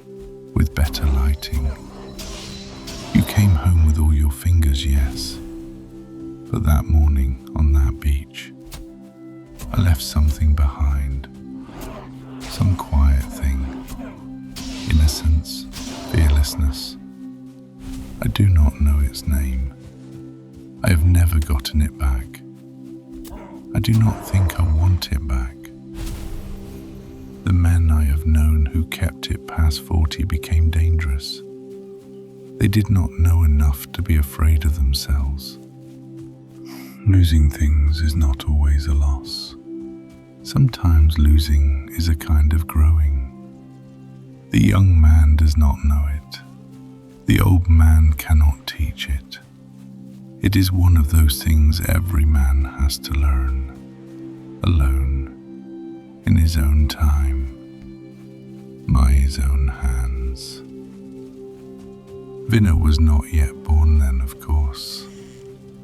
with better lighting. You came home with all your fingers, yes, but that morning on that beach, I left something behind, some quiet thing, innocence, fearlessness. I do not know its name. I have never gotten it back. I do not think I want it back. The men I have known who kept it past 40 became dangerous. They did not know enough to be afraid of themselves. Losing things is not always a loss. Sometimes losing is a kind of growing. The young man does not know it. The old man cannot teach it. It is one of those things every man has to learn, alone, in his own time, by his own hands. Vinna was not yet born then, of course,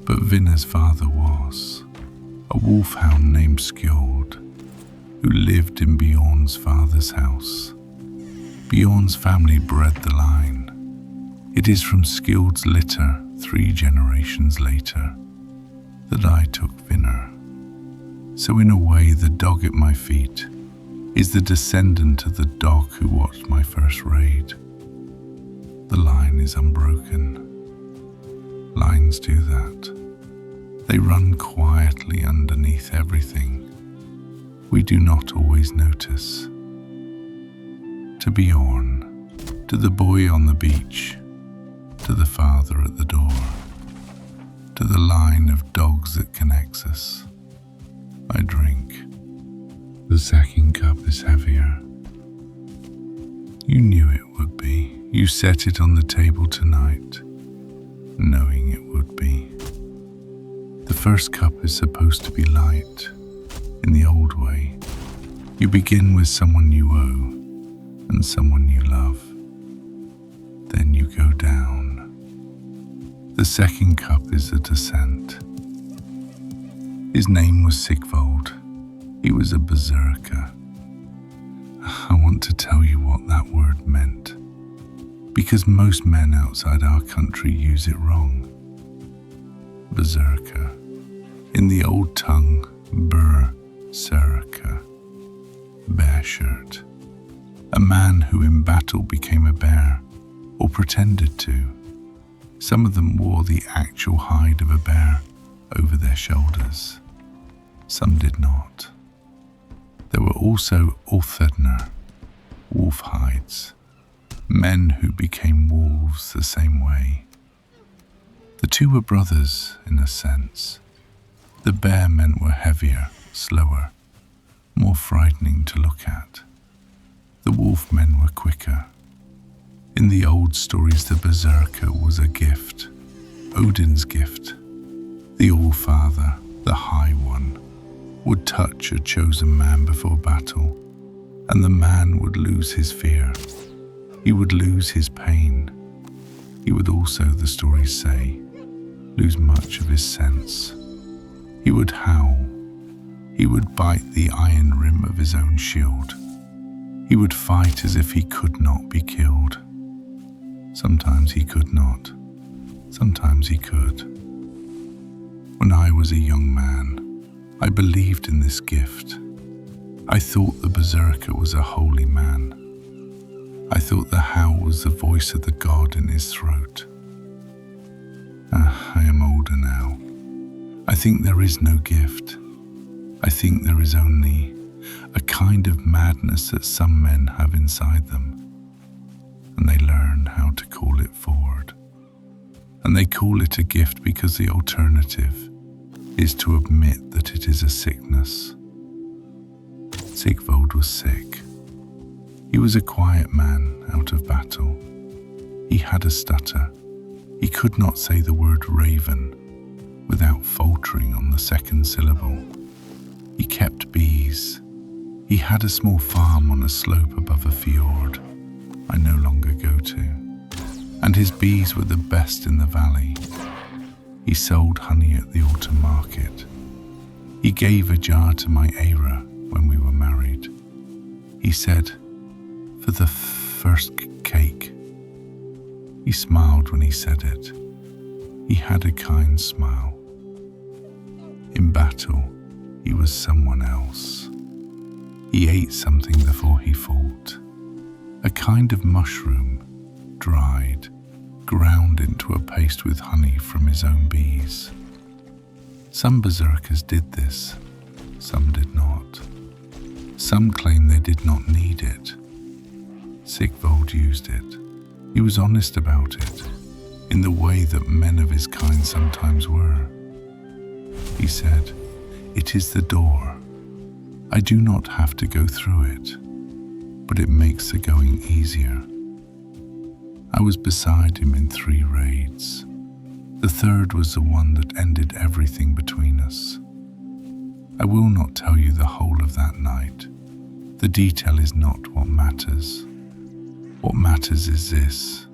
but Vinna's father was, a wolfhound named Skjold, who lived in Bjorn's father's house. Bjorn's family bred the line. It is from Skjold's litter, 3 generations later, that I took Vinna. So in a way, the dog at my feet is the descendant of the dog who watched my first raid. The line is unbroken. Lines do that. They run quietly underneath everything. We do not always notice. To Bjorn, to the boy on the beach, to the father at the door, to the line of dogs that connects us, I drink. The second cup is heavier. You knew it would be. You set it on the table tonight, knowing it would be. The first cup is supposed to be light. In the old way, you begin with someone you owe and someone you love. Then you go down. The second cup is a descent. His name was Sigvald. He was a berserker. I want to tell you what that word meant, because most men outside our country use it wrong. Berserker. In the old tongue, berserker. Bear shirt. A man who in battle became a bear, or pretended to. Some of them wore the actual hide of a bear over their shoulders. Some did not. There were also Ulfthedner, wolf hides, men who became wolves the same way. The two were brothers, in a sense. The bear men were heavier, slower, more frightening to look at. The wolf men were quicker. In the old stories, the berserker was a gift, Odin's gift. The All-Father, the High One, would touch a chosen man before battle, and the man would lose his fear. He would lose his pain. He would also, the stories say, lose much of his sense. He would howl. He would bite the iron rim of his own shield. He would fight as if he could not be killed. Sometimes he could not. Sometimes he could. When I was a young man, I believed in this gift. I thought the berserker was a holy man. I thought the howl was the voice of the god in his throat. I am older now. I think there is no gift. I think there is only a kind of madness that some men have inside them, and they learn how to call it forward. And they call it a gift because the alternative is to admit that it is a sickness. Sigvald was sick. He was a quiet man out of battle. He had a stutter. He could not say the word raven without faltering on the second syllable. He kept bees. He had a small farm on a slope above a fjord I no longer go to, and his bees were the best in the valley. He sold honey at the autumn market. He gave a jar to my Era when we were married. He said, "For the first cake." He smiled when he said it. He had a kind smile. In battle, he was someone else. He ate something before he fought. A kind of mushroom, dried, ground into a paste with honey from his own bees. Some berserkers did this, some did not. Some claim they did not need it. Sigvald used it. He was honest about it, in the way that men of his kind sometimes were. He said, "It is the door. I do not have to go through it, but it makes the going easier." I was beside him in 3 raids. The third was the one that ended everything between us. I will not tell you the whole of that night. The detail is not what matters. What matters is this.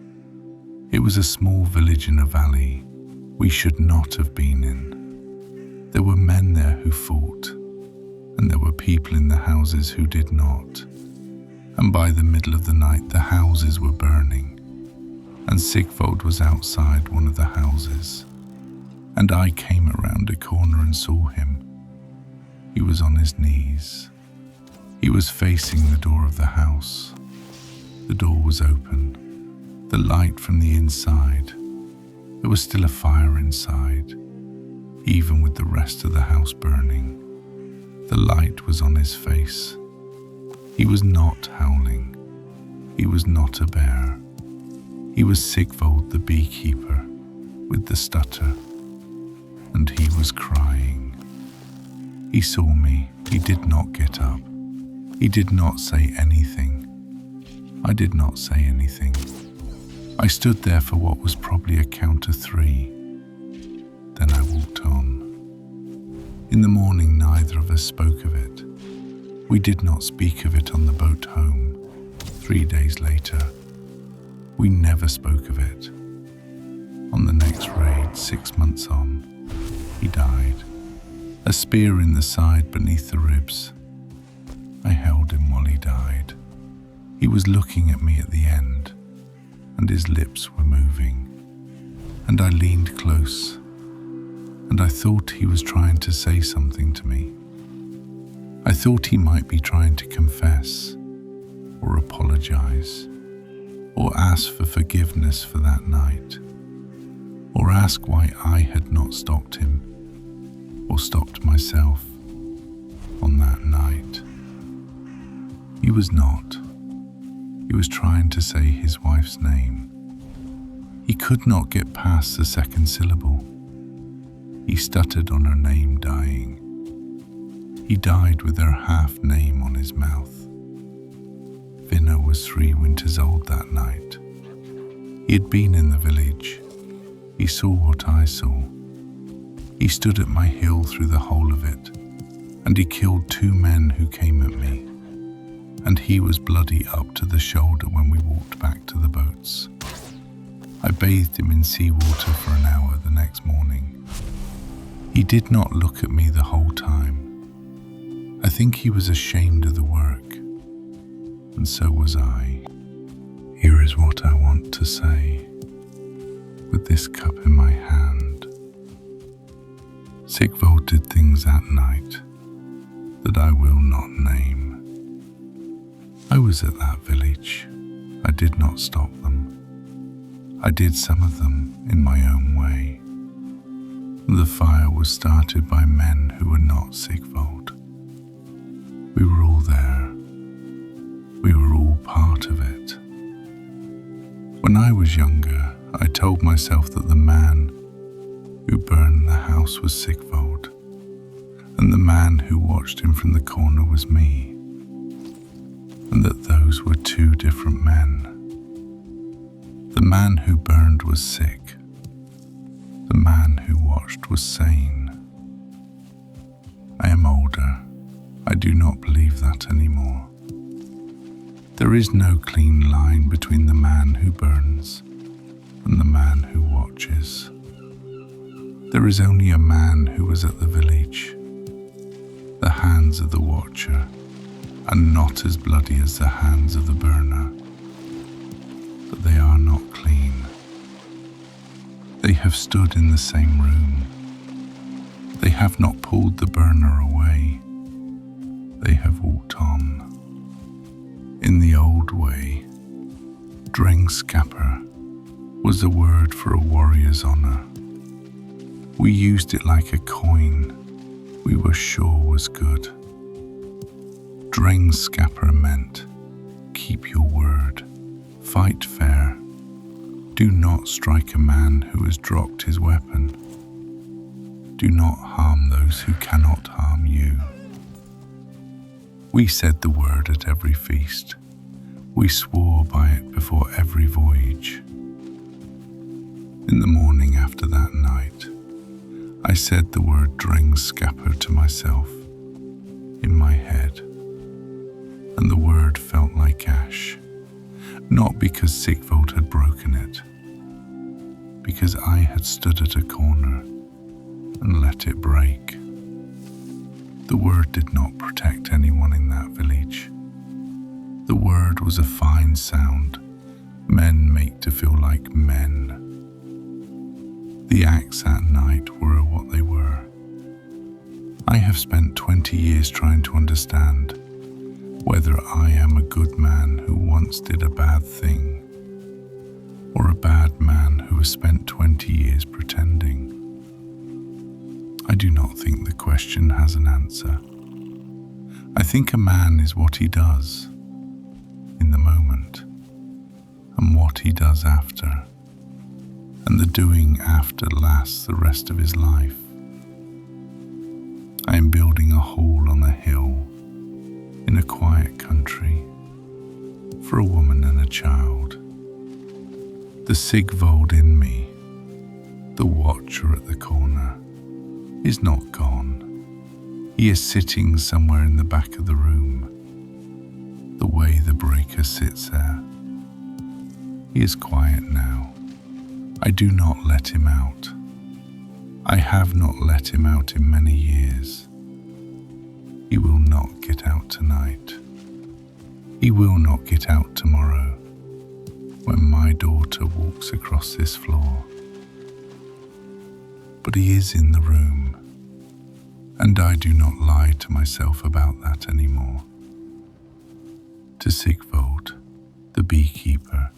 It was a small village in a valley we should not have been in. There were men there who fought, and there were people in the houses who did not. And by the middle of the night, the houses were burning, and Sigvald was outside one of the houses, and I came around a corner and saw him. He was on his knees. He was facing the door of the house. The door was open, the light from the inside. There was still a fire inside, even with the rest of the house burning. The light was on his face. He was not howling. He was not a bear. He was Sigvald the beekeeper with the stutter, and he was crying. He saw me. He did not get up. He did not say anything. I did not say anything. I stood there for what was probably a count of 3. Then I walked on. In the morning, neither of us spoke of it. We did not speak of it on the boat home. 3 days later, we never spoke of it. On the next raid, 6 months on, he died. A spear in the side beneath the ribs. I held him while he died. He was looking at me at the end, and his lips were moving. And I leaned close, and I thought he was trying to say something to me. I thought he might be trying to confess, or apologize, or ask for forgiveness for that night, or ask why I had not stopped him, or stopped myself on that night. He was not. He was trying to say his wife's name. He could not get past the second syllable. He stuttered on her name, dying. He died with her half name on his mouth. Vinna was 3 winters old that night. He had been in the village. He saw what I saw. He stood at my hill through the whole of it, and he killed 2 men who came at me. And he was bloody up to the shoulder when we walked back to the boats. I bathed him in seawater for an hour the next morning. He did not look at me the whole time. I think he was ashamed of the work, and so was I. Here is what I want to say, with this cup in my hand. Sigvald did things that night that I will not name. I was at that village. I did not stop them. I did some of them in my own way. The fire was started by men who were not Sigvald. We were all there. We were all part of it. When I was younger, I told myself that the man who burned the house was Sigvald, and the man who watched him from the corner was me, and that those were two different men. The man who burned was sick. The man who watched was sane. I am older. I do not believe that anymore. There is no clean line between the man who burns and the man who watches. There is only a man who was at the village. The hands of the watcher are not as bloody as the hands of the burner, but they are not clean. They have stood in the same room. They have not pulled the burner away. They have walked on. In the old way, drengskapper was the word for a warrior's honor. We used it like a coin we were sure was good. Drengskapper meant keep your word, fight fair, do not strike a man who has dropped his weapon. Do not harm those who cannot harm you. We said the word at every feast. We swore by it before every voyage. In the morning after that night, I said the word drengskapper to myself in my head, and the word felt like ash, not because Sigvald had broken it, because I had stood at a corner and let it break. The word did not protect anyone in that village. The word was a fine sound men make to feel like men. The acts that night were what they were. I have spent 20 years trying to understand whether I am a good man who once did a bad thing, or a bad man who has spent 20 years pretending. I do not think the question has an answer. I think a man is what he does in the moment, and what he does after, and the doing after lasts the rest of his life. I am building a hall on a hill in a quiet country for a woman and a child. The Sigvald in me, the watcher at the corner, is not gone. He is sitting somewhere in the back of the room, the way the breaker sits there. He is quiet now. I do not let him out. I have not let him out in many years. He will not get out tonight. He will not get out tomorrow when my daughter walks across this floor. But he is in the room, and I do not lie to myself about that anymore. To Sigvald, the beekeeper,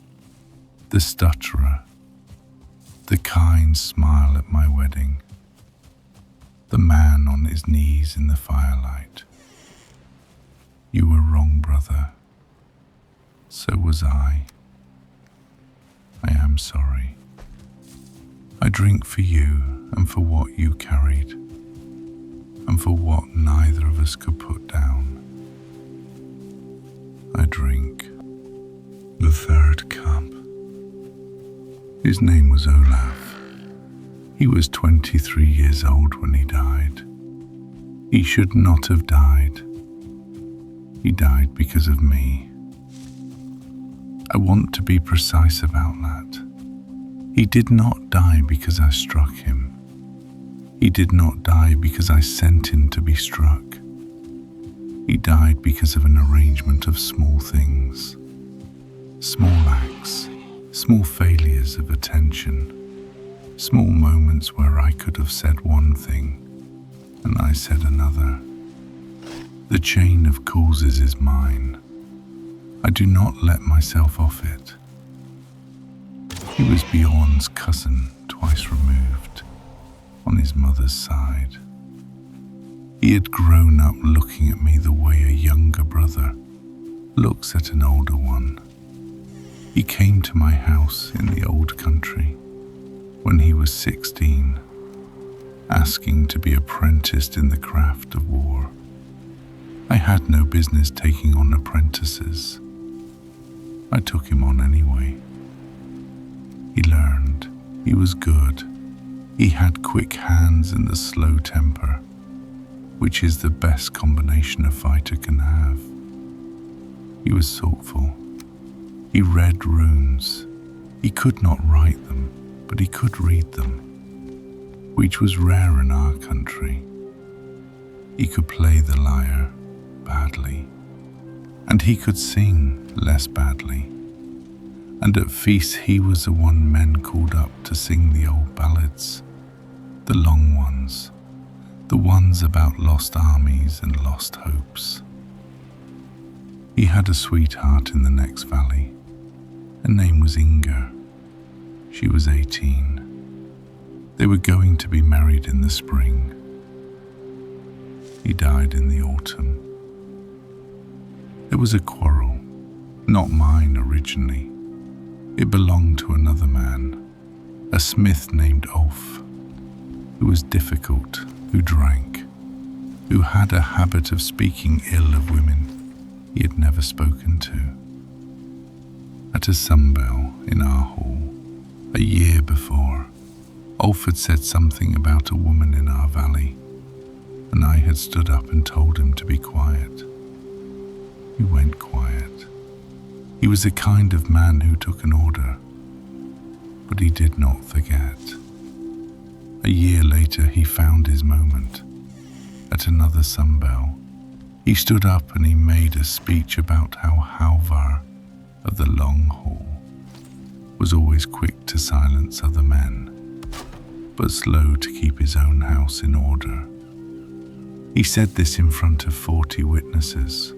the stutterer, the kind smile at my wedding, the man on his knees in the firelight. You were wrong, brother. So was I. I am sorry. I drink for you and for what you carried, and for what neither of us could put down. I drink the third cup. His name was Olaf. He was 23 years old when he died. He should not have died. He died because of me. I want to be precise about that. He did not die because I struck him. He did not die because I sent him to be struck. He died because of an arrangement of small things, small acts, small failures of attention, small moments where I could have said one thing and I said another. The chain of causes is mine. I do not let myself off it. He was Bjorn's cousin, twice removed, on his mother's side. He He had grown up looking at me the way a younger brother looks at an older one. He came to my house in the old country when he was 16, asking to be apprenticed in the craft of war. I had no business taking on apprentices. I took him on anyway. He learned. He was good. He had quick hands and a slow temper, which is the best combination a fighter can have. He was thoughtful. He read runes. He could not write them, but he could read them, which was rare in our country. He could play the lyre badly, and he could sing less badly. And at feasts he was the one men called up to sing the old ballads, the long ones, the ones about lost armies and lost hopes. He had a sweetheart in the next valley. Her name was Inga. She was 18. They were going to be married in the spring. He died in the autumn. There was a quarrel, not mine originally. It belonged to another man, a smith named Ulf, who was difficult, who drank, who had a habit of speaking ill of women he had never spoken to. At a sunbell in our hall, a year before, Ulf had said something about a woman in our valley, and I had stood up and told him to be quiet. He went quiet. He was the kind of man who took an order, but he did not forget. A year later he found his moment. At another sunbell, he stood up and he made a speech about how Halvar of the Long Hall was always quick to silence other men, but slow to keep his own house in order. He said this in front of 40 witnesses.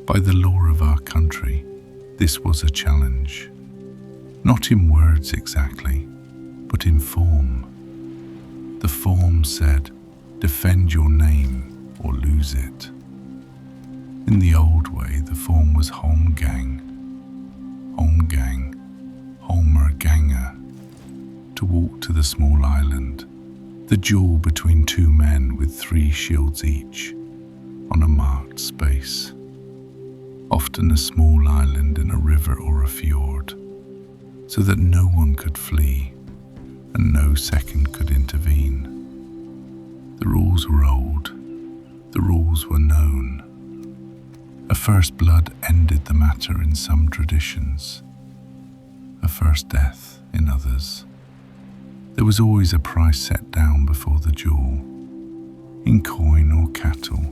By the law of our country, this was a challenge. Not in words exactly, but in form. The form said, defend your name or lose it. In the old way, the form was holmgang, holmerganger, to walk to the small island, the duel between two men with 3 shields each, on a marked space. Often a small island in a river or a fjord, so that no one could flee and no second could intervene. The rules were old, the rules were known. A first blood ended the matter in some traditions, a first death in others. There was always a price set down before the duel, in coin or cattle,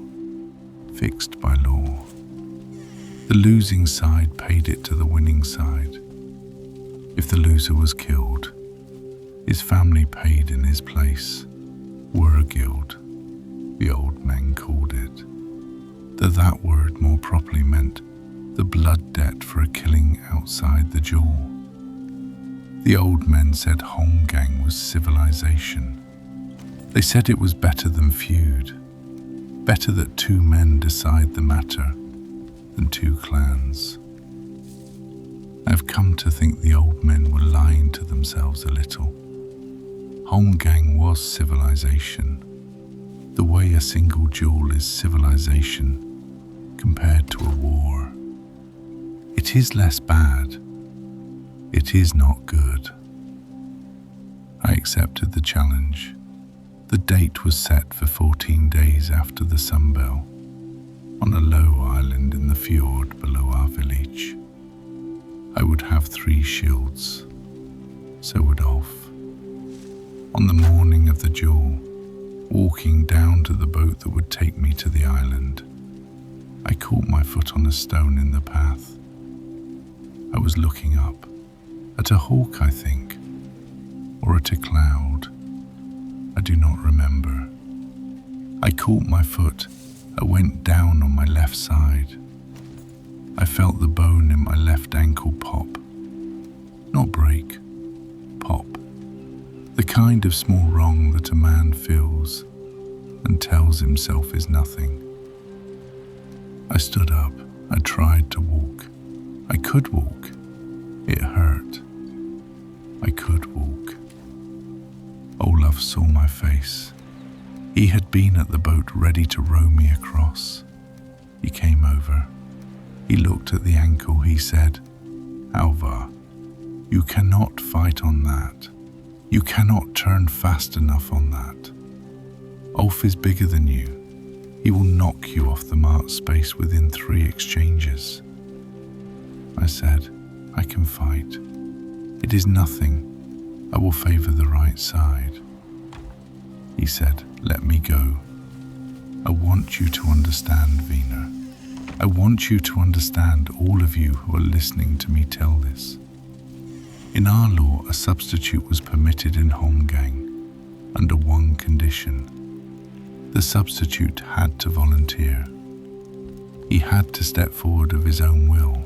fixed by law. The losing side paid it to the winning side. If the loser was killed, his family paid in his place, guild, the old men called it. Though that word more properly meant the blood debt for a killing outside the duel. The old men said holmgang was civilization. They said it was better than feud, better that 2 men decide the matter than 2 clans. I've come to think the old men were lying to themselves a little. Holmgang was civilization, the way a single duel is civilization compared to a war. It is less bad. It is not good. I accepted the challenge. The date was set for 14 days after the sunbell, on a low island in the fjord below our village. I would have 3 shields, so would Ulf. On the morning of the duel, walking down to the boat that would take me to the island, I caught my foot on a stone in the path. I was looking up, at a hawk I think, or at a cloud. I do not remember. I caught my foot. I went down on my left side. I felt the bone in my left ankle pop. Not break, pop. The kind of small wrong that a man feels and tells himself is nothing. I stood up. I tried to walk. I could walk. It hurt. I could walk. Olaf saw my face. He had been at the boat ready to row me across. He came over. He looked at the ankle. He said, "Alvar, you cannot fight on that. You cannot turn fast enough on that. Ulf is bigger than you. He will knock you off the marked space within 3 exchanges." I said, "I can fight. It is nothing. I will favor the right side." He said, "Let me go. I want you to understand, Vina. I want you to understand, all of you who are listening to me tell this. In our law, a substitute was permitted in Holmgang under one condition. The substitute had to volunteer. He had to step forward of his own will.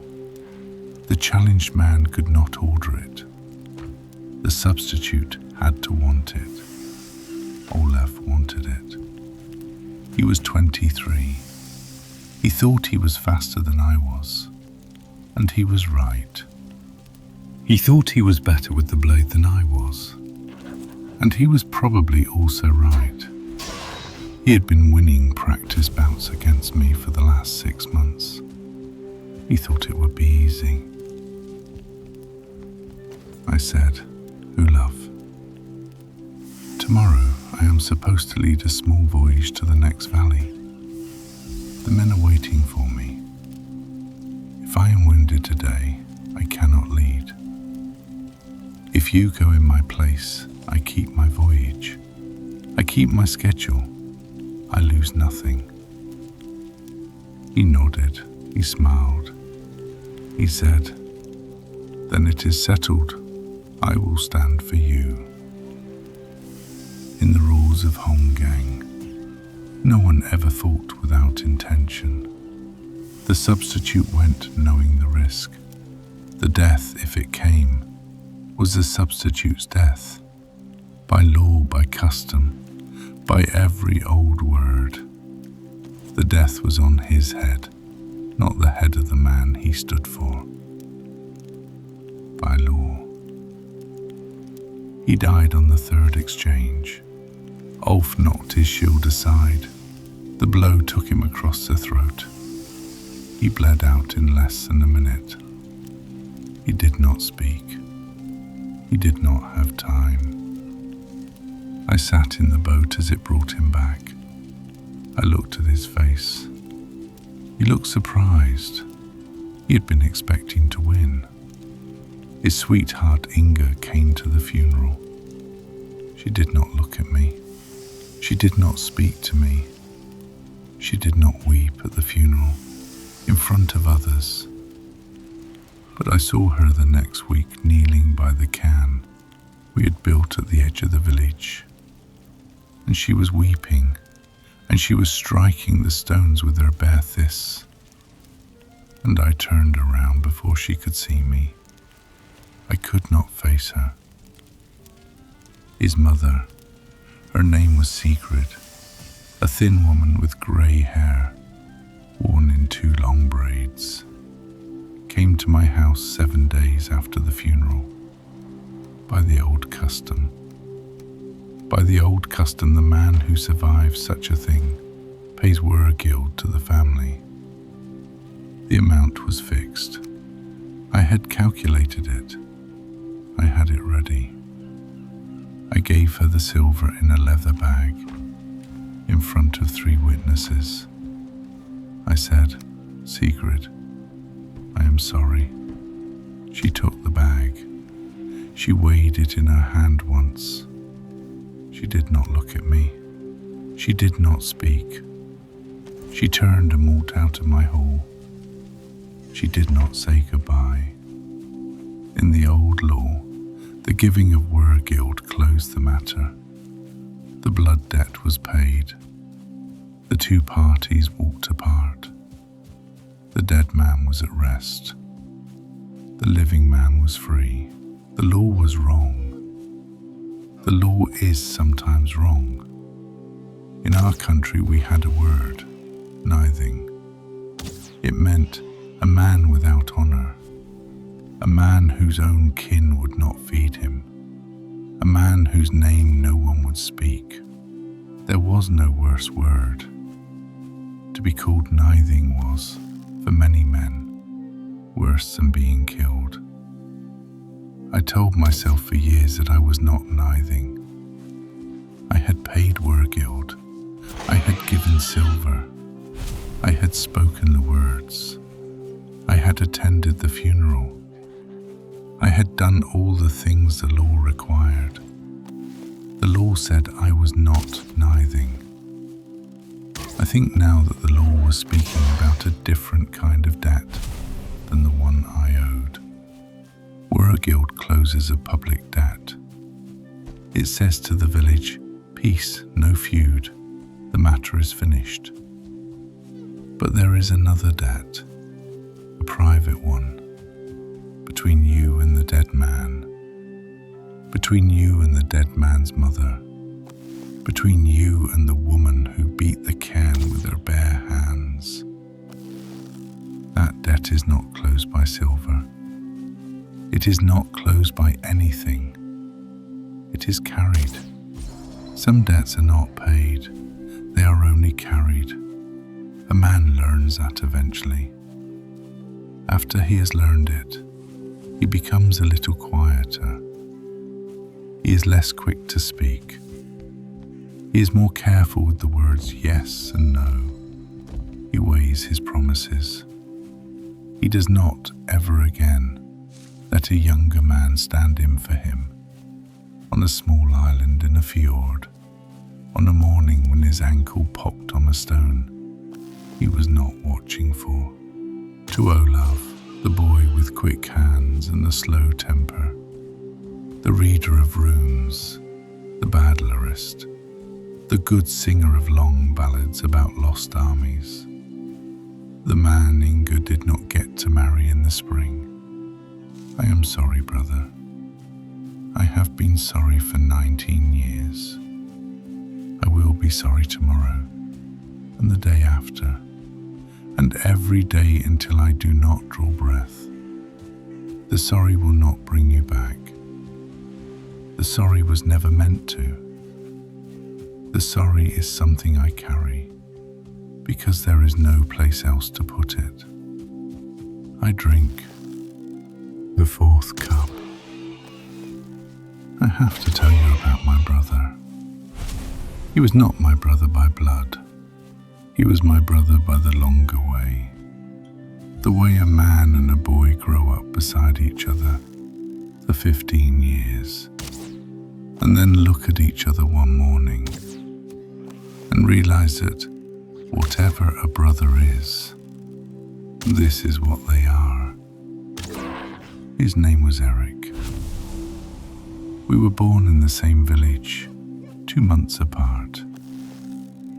The challenged man could not order it. The substitute had to want it. Olaf wanted it. He was 23. He thought he was faster than I was, and he was right. He thought he was better with the blade than I was, and he was probably also right. He had been winning practice bouts against me for the last 6 months. He thought it would be easy. I said, "Olaf, tomorrow I am supposed to lead a small voyage to the next valley. The men are waiting for me. If I am wounded today, I cannot lead. If you go in my place, I keep my voyage. I keep my schedule. I lose nothing." He nodded. He smiled. He said, "Then it is settled. I will stand for you." In the rules of Holmgang, no one ever thought without intention. The substitute went knowing the risk. The death, if it came, was the substitute's death. By law, by custom, by every old word. The death was on his head, not the head of the man he stood for. By law. He died on the 3rd exchange. Ulf knocked his shield aside. The blow took him across the throat. He bled out in less than a minute. He did not speak. He did not have time. I sat in the boat as it brought him back. I looked at his face. He looked surprised. He had been expecting to win. His sweetheart Inga came to the funeral. She did not look at me. She did not speak to me. She did not weep at the funeral in front of others. But I saw her the next week kneeling by the cairn we had built at the edge of the village. And she was weeping, and she was striking the stones with her bare fists. And I turned around before she could see me. I could not face her. His mother, her name was Sigrid, a thin woman with grey hair, worn in 2 long braids, came to my house 7 days after the funeral. By the old custom. By the old custom, the man who survives such a thing pays wergild to the family. The amount was fixed. I had calculated it. I had it ready. I gave her the silver in a leather bag in front of 3 witnesses. I said, "Sigrid, I am sorry." She took the bag. She weighed it in her hand once. She did not look at me. She did not speak. She turned and walked out of my hall. She did not say goodbye. In the old law, the giving of wergild closed the matter. The blood debt was paid. The 2 parties walked apart. The dead man was at rest. The living man was free. The law was wrong. The law is sometimes wrong. In our country we had a word, nithing. It meant a man without honour, a man whose own kin would not feed him, a man whose name no one would speak. There was no worse word. To be called nithing was, for many men, worse than being killed. I told myself for years that I was not nithing. I had paid Wergild. I had given silver. I had spoken the words. I had attended the funeral. I had done all the things the law required. The law said I was not nithing. I think now that the law was speaking about a different kind of debt than the one I owed. Wergild closes a public debt. It says to the village, peace, no feud, the matter is finished. But there is another debt, a private one, between you and the dead man, between you and the dead man's mother, between you and the woman who beat the cairn with her bare hands. That debt is not closed by silver. It is not closed by anything. It is carried. Some debts are not paid. They are only carried. A man learns that eventually. After he has learned it, he becomes a little quieter. He is less quick to speak. He is more careful with the words yes and no. He weighs his promises. He does not ever again let a younger man stand in for him on a small island in a fjord, on a morning when his ankle popped on a stone he was not watching for. To Olaf, the boy with quick hands and a slow temper, the reader of runes, the battlerist, the good singer of long ballads about lost armies, the man Inga did not get to marry in the spring. I am sorry, brother. I have been sorry for 19 years. I will be sorry tomorrow, and the day after, and every day until I do not draw breath. The sorry will not bring you back. The sorry was never meant to. The sorry is something I carry, because there is no place else to put it. I drink the fourth cup. I have to tell you about my brother. He was not my brother by blood. He was my brother by the longer way. The way a man and a boy grow up beside each other for 15 years, and then look at each other one morning and realize that whatever a brother is, this is what they are. His name was Eric. We were born in the same village, 2 months apart.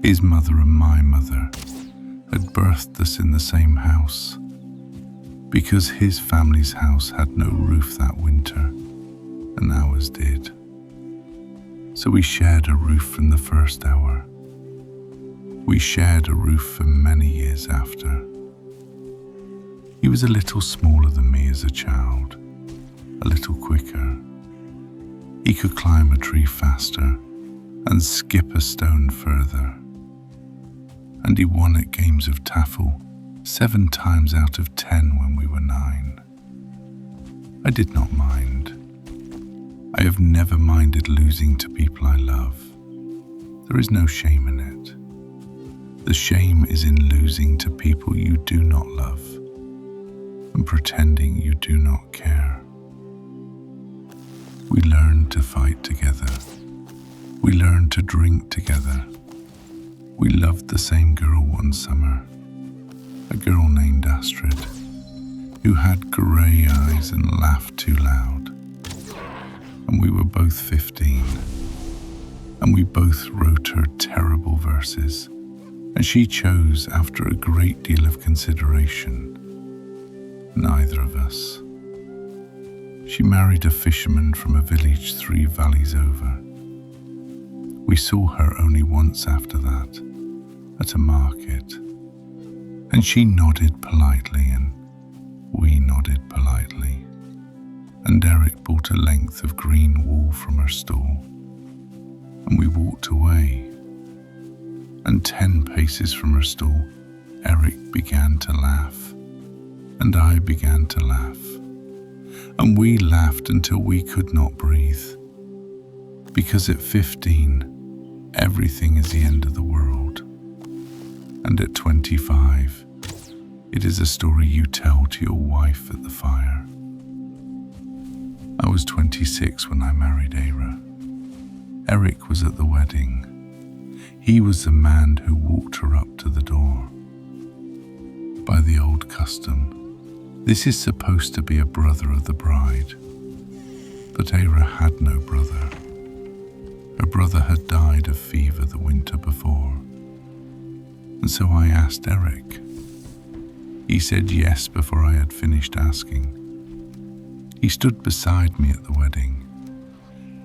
His mother and my mother had birthed us in the same house, because his family's house had no roof that winter, and ours did. So we shared a roof from the first hour. We shared a roof for many years after. He was a little smaller than me as a child, a little quicker. He could climb a tree faster and skip a stone further. And he won at games of taffel 7 times out of 10 when we were 9. I did not mind. I have never minded losing to people I love. There is no shame in it. The shame is in losing to people you do not love and pretending you do not care. We learned to fight together. We learned to drink together. We loved the same girl one summer, a girl named Astrid, who had grey eyes and laughed too loud. And we were both 15, and we both wrote her terrible verses, and she chose, after a great deal of consideration, neither of us. She married a fisherman from a village 3 valleys over. We saw her only once after that, at a market, and she nodded politely and we nodded politely, and Eric bought a length of green wool from her stall, and we walked away, and 10 paces from her stall, Eric began to laugh, and I began to laugh, and we laughed until we could not breathe, because at 15, everything is the end of the world, and at 25, it is a story you tell to your wife at the fire. I was 26 when I married Ara. Eric was at the wedding. He was the man who walked her up to the door. By the old custom, this is supposed to be a brother of the bride. But Ara had no brother. Her brother had died of fever the winter before. And so I asked Eric. He said yes before I had finished asking. He stood beside me at the wedding.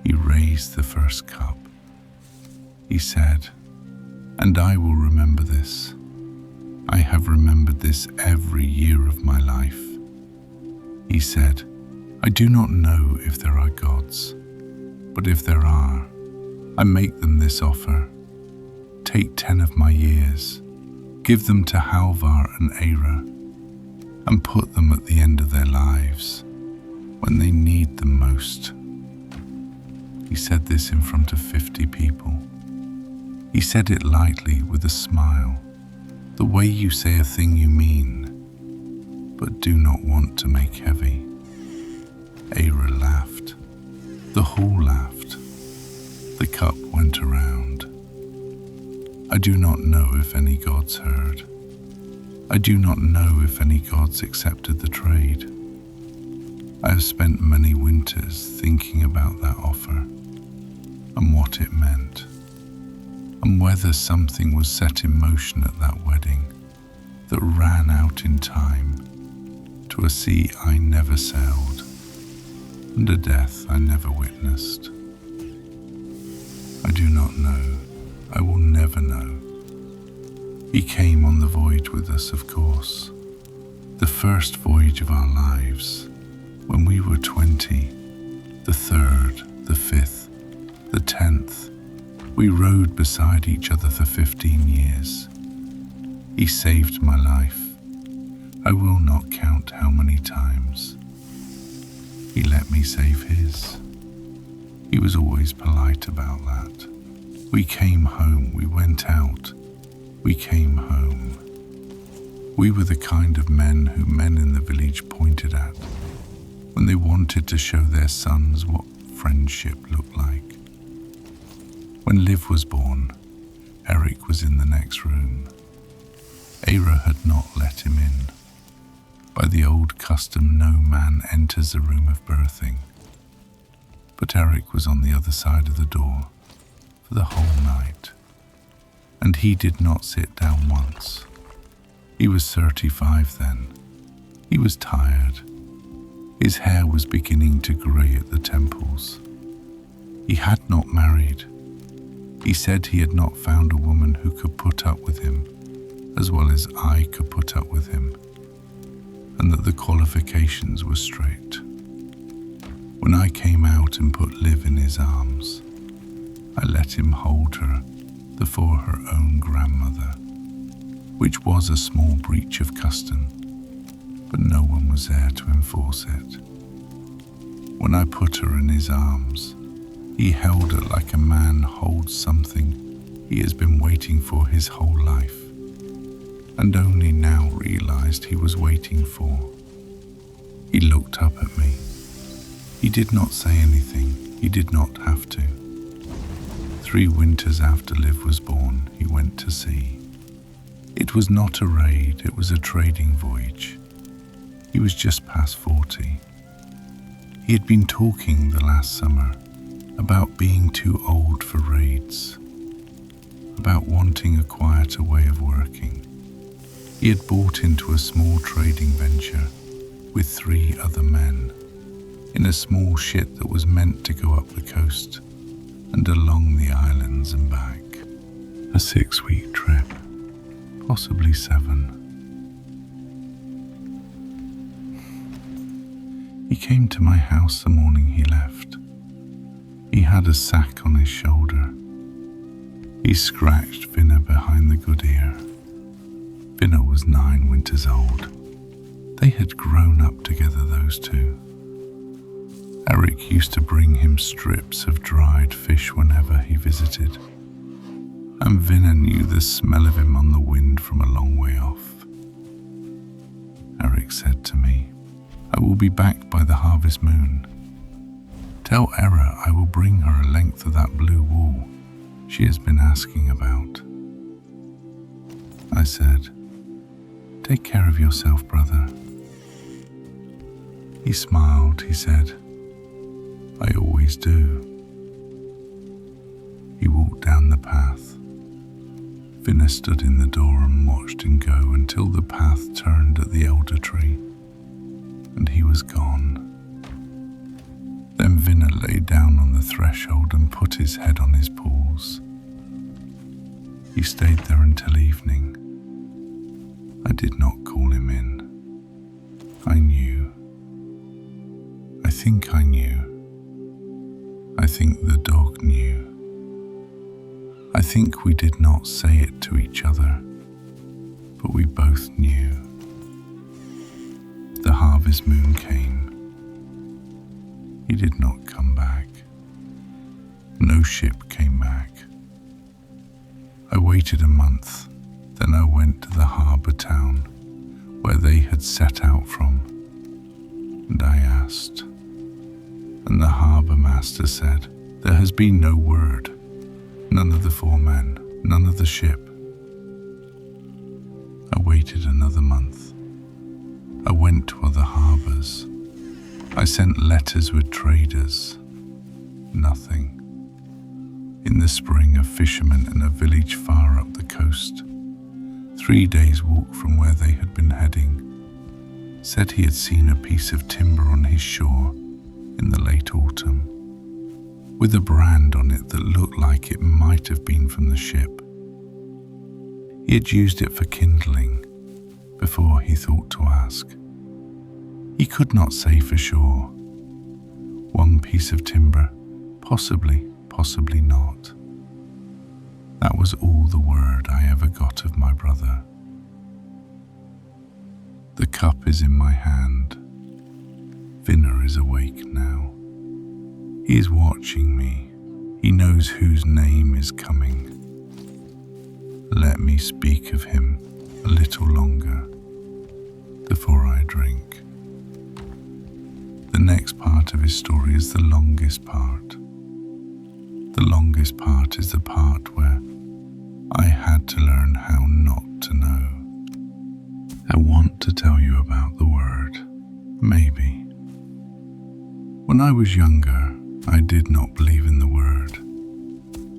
He raised the first cup. He said, "And I will remember this. I have remembered this every year of my life." He said, "I do not know if there are gods, but if there are, I make them this offer. Take 10 of my years, give them to Halvar and Ara, and put them at the end of their lives, when they need them most." He said this in front of 50 people. He said it lightly with a smile, the way you say a thing you mean, but do not want to make heavy. Ara laughed. The hall laughed. The cup went around. I do not know if any gods heard. I do not know if any gods accepted the trade. I have spent many winters thinking about that offer and what it meant, and whether something was set in motion at that wedding that ran out in time to a sea I never sailed and a death I never witnessed. I do not know. I will never know. He came on the voyage with us, of course, the first voyage of our lives, when we were 20, the 3rd, the 5th, the 10th. We rowed beside each other for 15 years. He saved my life. I will not count how many times. He let me save his. He was always polite about that. We came home, we went out, we came home. We were the kind of men who men in the village pointed at when they wanted to show their sons what friendship looked like. When Liv was born, Eric was in the next room. Ara had not let him in. By the old custom, no man enters the room of birthing. But Eric was on the other side of the door for the whole night, and he did not sit down once. He was 35 then. He was tired. His hair was beginning to grey at the temples. He had not married. He said he had not found a woman who could put up with him as well as I could put up with him, and that the qualifications were straight. When I came out and put Liv in his arms, I let him hold her before her own grandmother, which was a small breach of custom, but no one was there to enforce it. When I put her in his arms, he held her like a man holds something he has been waiting for his whole life, and only now realized he was waiting for. He looked up at me. He did not say anything. He did not have to. 3 winters after Liv was born, he went to sea. It was not a raid, it was a trading voyage. He was just past 40. He had been talking the last summer about being too old for raids, about wanting a quieter way of working. He had bought into a small trading venture with 3 other men in a small ship that was meant to go up the coast and along the islands and back. A 6-week trip, possibly 7. He came to my house the morning he left. He had a sack on his shoulder. He scratched Vinna behind the good ear. Vinna was 9 winters old. They had grown up together, those two. Eric used to bring him strips of dried fish whenever he visited, and Vinna knew the smell of him on the wind from a long way off. Eric said to me, "I will be back by the harvest moon. Tell Era I will bring her a length of that blue wool she has been asking about." I said, "Take care of yourself, brother." He smiled. He said, "I always do." He walked down the path. Vinna stood in the door and watched him go until the path turned at the elder tree, and he was gone. Then Vinna lay down on the threshold and put his head on his paws. He stayed there until evening. I did not call him in. I knew. I think I knew. I think the dog knew. I think we did not say it to each other, but we both knew. The harvest moon came. He did not come back. No ship came back. I waited a month, then I went to the harbour town where they had set out from, and I asked. And the harbour master said, "There has been no word. None of the 4 men, none of the ship." I waited another month. I went to other harbours. I sent letters with traders. Nothing. In the spring, a fisherman in a village far up the coast, 3 days' walk from where they had been heading, said he had seen a piece of timber on his shore in the late autumn, with a brand on it that looked like it might have been from the ship. He had used it for kindling before he thought to ask. He could not say for sure. 1 piece of timber, possibly, possibly not. That was all the word I ever got of my brother. The cup is in my hand. Vinna is awake now. He is watching me. He knows whose name is coming. Let me speak of him a little longer before I drink. The next part of his story is the longest part. The longest part is the part where I had to learn how not to know. I want to tell you about the word, maybe. When I was younger, I did not believe in the word.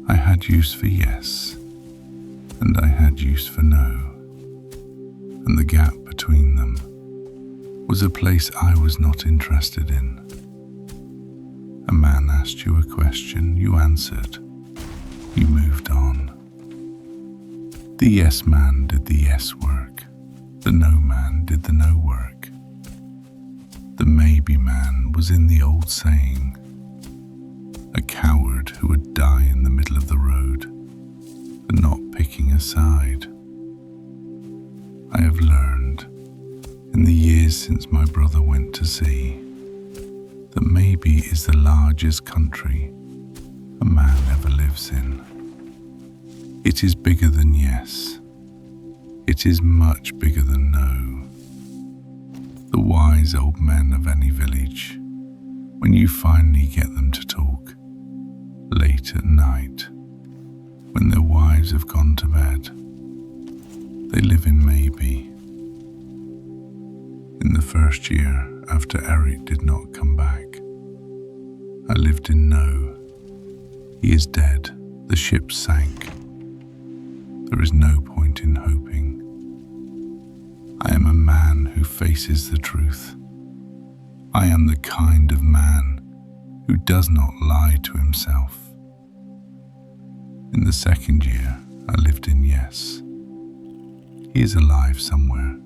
I had use for yes, and I had use for no. And the gap between them was a place I was not interested in. A man asked you a question, you answered, you moved on. The yes man did the yes work, the no man did the no work. The maybe man was in the old saying, a coward who would die in the middle of the road for not picking a side. I have learned in the years since my brother went to sea that maybe is the largest country a man ever lives in. It is bigger than yes. It is much bigger than no. The wise old men of any village, when you finally get them to talk, late at night, when their wives have gone to bed, they live in maybe. In the first year after Eric did not come back, I lived in no. He is dead. The ship sank. There is no point in hoping. I am a man who faces the truth. I am the kind of man who does not lie to himself. In the second year I lived in Yes. He is alive somewhere,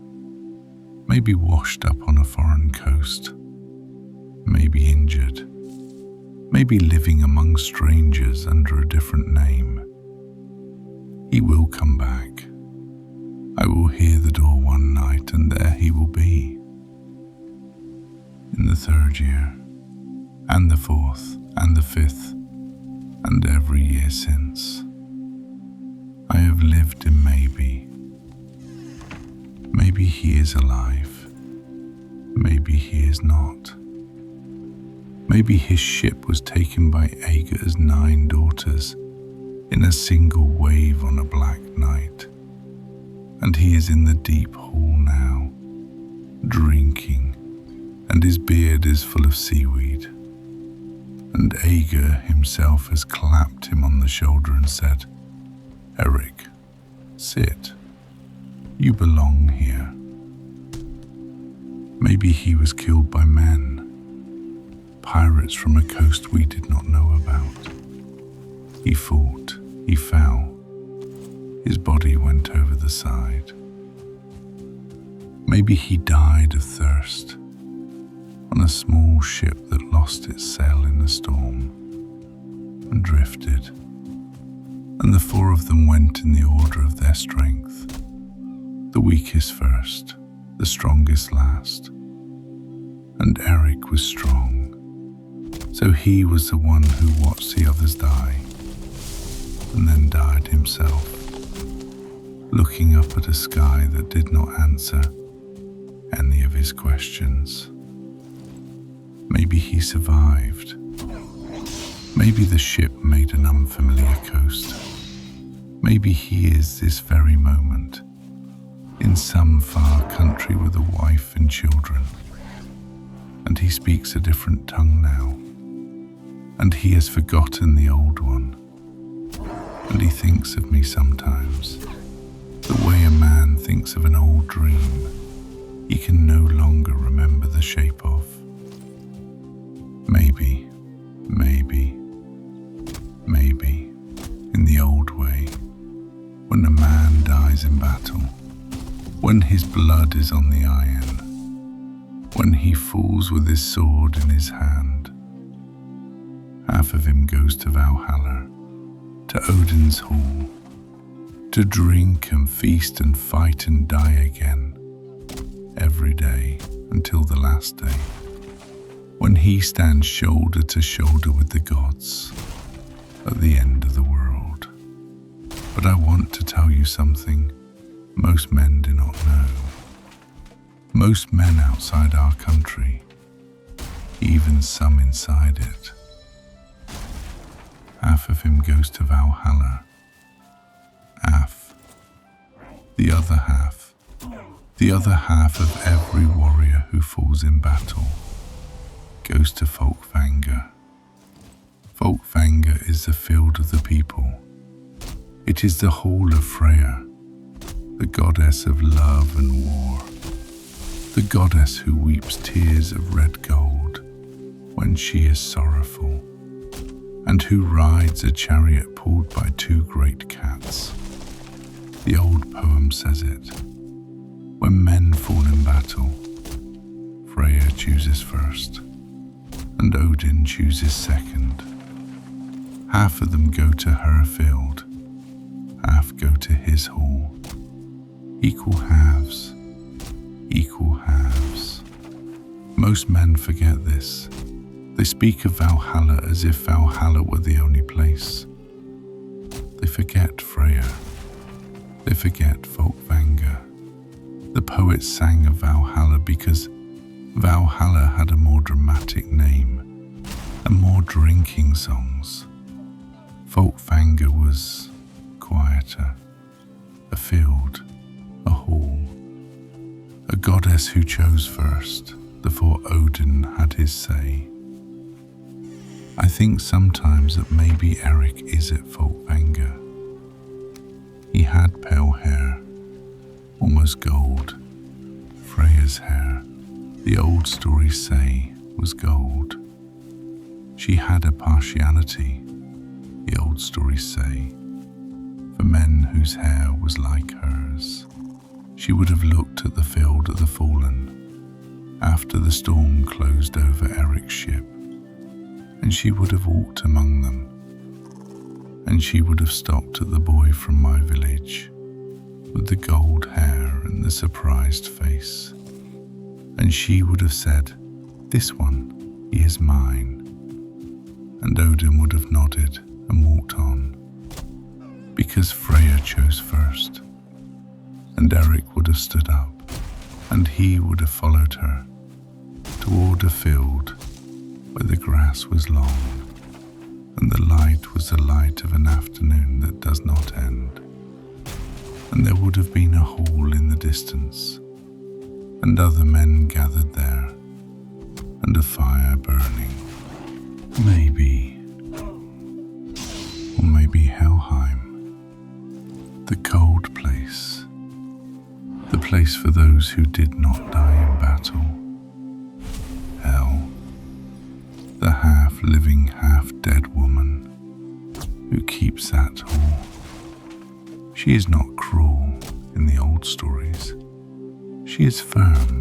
maybe washed up on a foreign coast, maybe injured, maybe living among strangers under a different name. He will come back. I will hear the door one night and there he will be. In the third year, and the fourth, and the fifth, and every year since, I have lived in maybe. Maybe he is alive. Maybe he is not. Maybe his ship was taken by Ager's 9 daughters in a single wave on a black night, and he is in the deep hall now, drinking, and his beard is full of seaweed. And Ager himself has clapped him on the shoulder and said, "Eric, sit. You belong here." Maybe he was killed by men, pirates from a coast we did not know about. He fought, he fell, his body went over the side. Maybe he died of thirst on a small ship that lost its sail in a storm and drifted, and the 4 of them went in the order of their strength, the weakest first, the strongest last. And Eric was strong, so he was the one who watched the others die, and then died himself, looking up at a sky that did not answer any of his questions. Maybe he survived. Maybe the ship made an unfamiliar coast. Maybe he is this very moment in some far country with a wife and children, and he speaks a different tongue now, and he has forgotten the old one, and he thinks of me sometimes the way a man thinks of an old dream he can no longer remember the shape of. Maybe, in the old way, when a man dies in battle, when his blood is on the iron, when he falls with his sword in his hand, half of him goes to Valhalla, to Odin's hall, to drink and feast and fight and die again, every day until the last day, when he stands shoulder to shoulder with the gods at the end of the world. But I want to tell you something most men do not know. Most men outside our country, even some inside it, half of him goes to Valhalla. Half. The other half of every warrior who falls in battle goes to Folkvanger. Folkvanger is the field of the people. It is the hall of Freya, the goddess of love and war, the goddess who weeps tears of red gold when she is sorrowful, and who rides a chariot pulled by 2 great cats. The old poem says it. When men fall in battle, Freya chooses first, and Odin chooses second. Half of them go to her field, half go to his hall. Equal halves, equal halves. Most men forget this. They speak of Valhalla as if Valhalla were the only place. They forget Freya. They forget Folkvanger. The poets sang of Valhalla because Valhalla had a more dramatic name and more drinking songs. Folkvanger was quieter, a field, a hall, a goddess who chose first before Odin had his say. I think sometimes that maybe Eric is at Folkvanger. He had pale hair, almost gold. Freya's hair, the old stories say, was gold. She had a partiality, the old stories say, for men whose hair was like hers. She would have looked at the field of the fallen after the storm closed over Eric's ship, and she would have walked among them, and she would have stopped at the boy from my village with the gold hair and the surprised face, and she would have said, "This one, he is mine." And Odin would have nodded and walked on, because Freya chose first. And Eric would have stood up, and he would have followed her toward a field where the grass was long, and the light was the light of an afternoon that does not end. And there would have been a hall in the distance, and other men gathered there, and a fire burning. Maybe, or maybe Helheim, the cold place, the place for those who did not die in battle. Hell, the half-living, half-dead woman who keeps that hall. She is not cruel in the old stories. She is firm.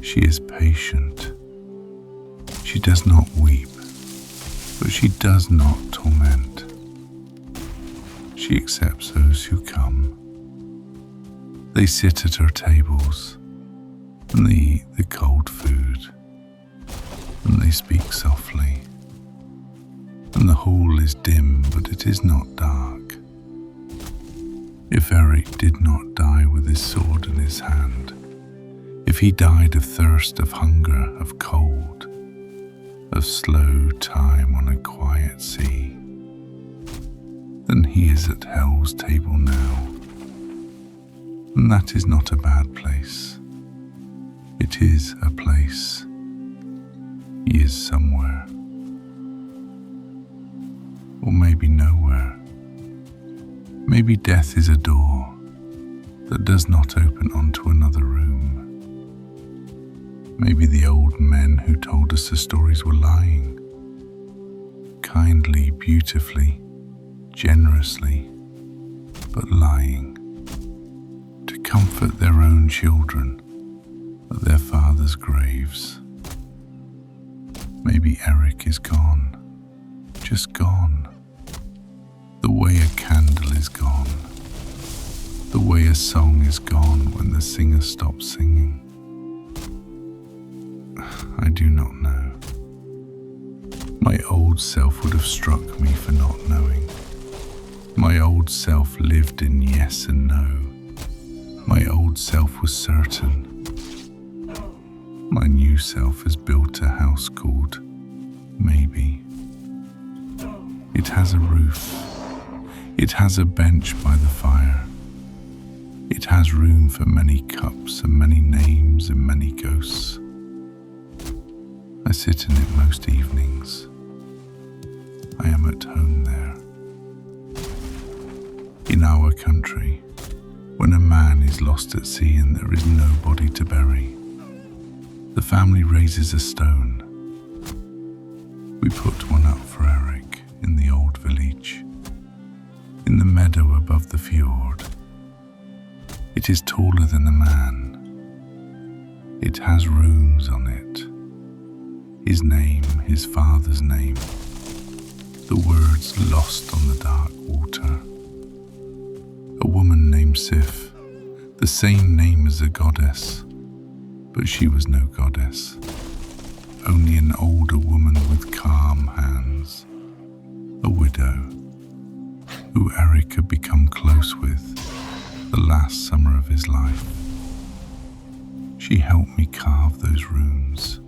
She is patient. She does not weep, but she does not torment. She accepts those who come. They sit at her tables, and they eat the cold food, and they speak softly. And the hall is dim, but it is not dark. If Eric did not die with his sword in his hand, if he died of thirst, of hunger, of cold, of slow time on a quiet sea, then he is at hell's table now. And that is not a bad place. It is a place. He is somewhere. Or maybe nowhere. Maybe death is a door that does not open onto another room. Maybe the old men who told us the stories were lying. Kindly, beautifully, generously, but lying. To comfort their own children at their fathers' graves. Maybe Eric is gone, just gone. The way a candle is gone. The way a song is gone when the singer stops singing. I do not know. My old self would have struck me for not knowing. My old self lived in yes and no. My old self was certain. My new self has built a house called Maybe. It has a roof. It has a bench by the fire. It has room for many cups and many names and many ghosts. I sit in it most evenings. I am at home there. In our country, when a man is lost at sea and there is nobody to bury, the family raises a stone. We put one up for Eric in the old village, in the meadow above the fjord. It is taller than a man. It has rooms on it. His name, his father's name, the words lost on the dark water. A woman named Sif, the same name as a goddess, but she was no goddess, only an older woman with calm hands, a widow, who Eric had become close with the last summer of his life. She helped me carve those rooms.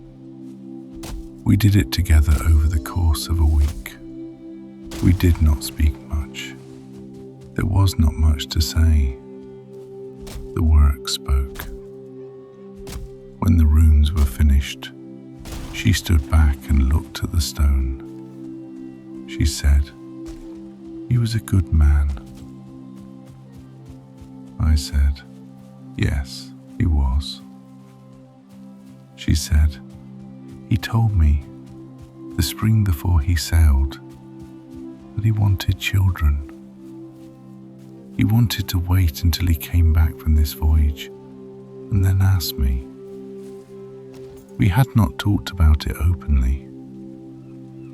We did it together over the course of a week. We did not speak much. There was not much to say. The work spoke. When the rooms were finished, she stood back and looked at the stone. She said, "He was a good man." I said, "Yes, he was." She said, "He told me, the spring before he sailed, that he wanted children. He wanted to wait until he came back from this voyage and then ask me. We had not talked about it openly.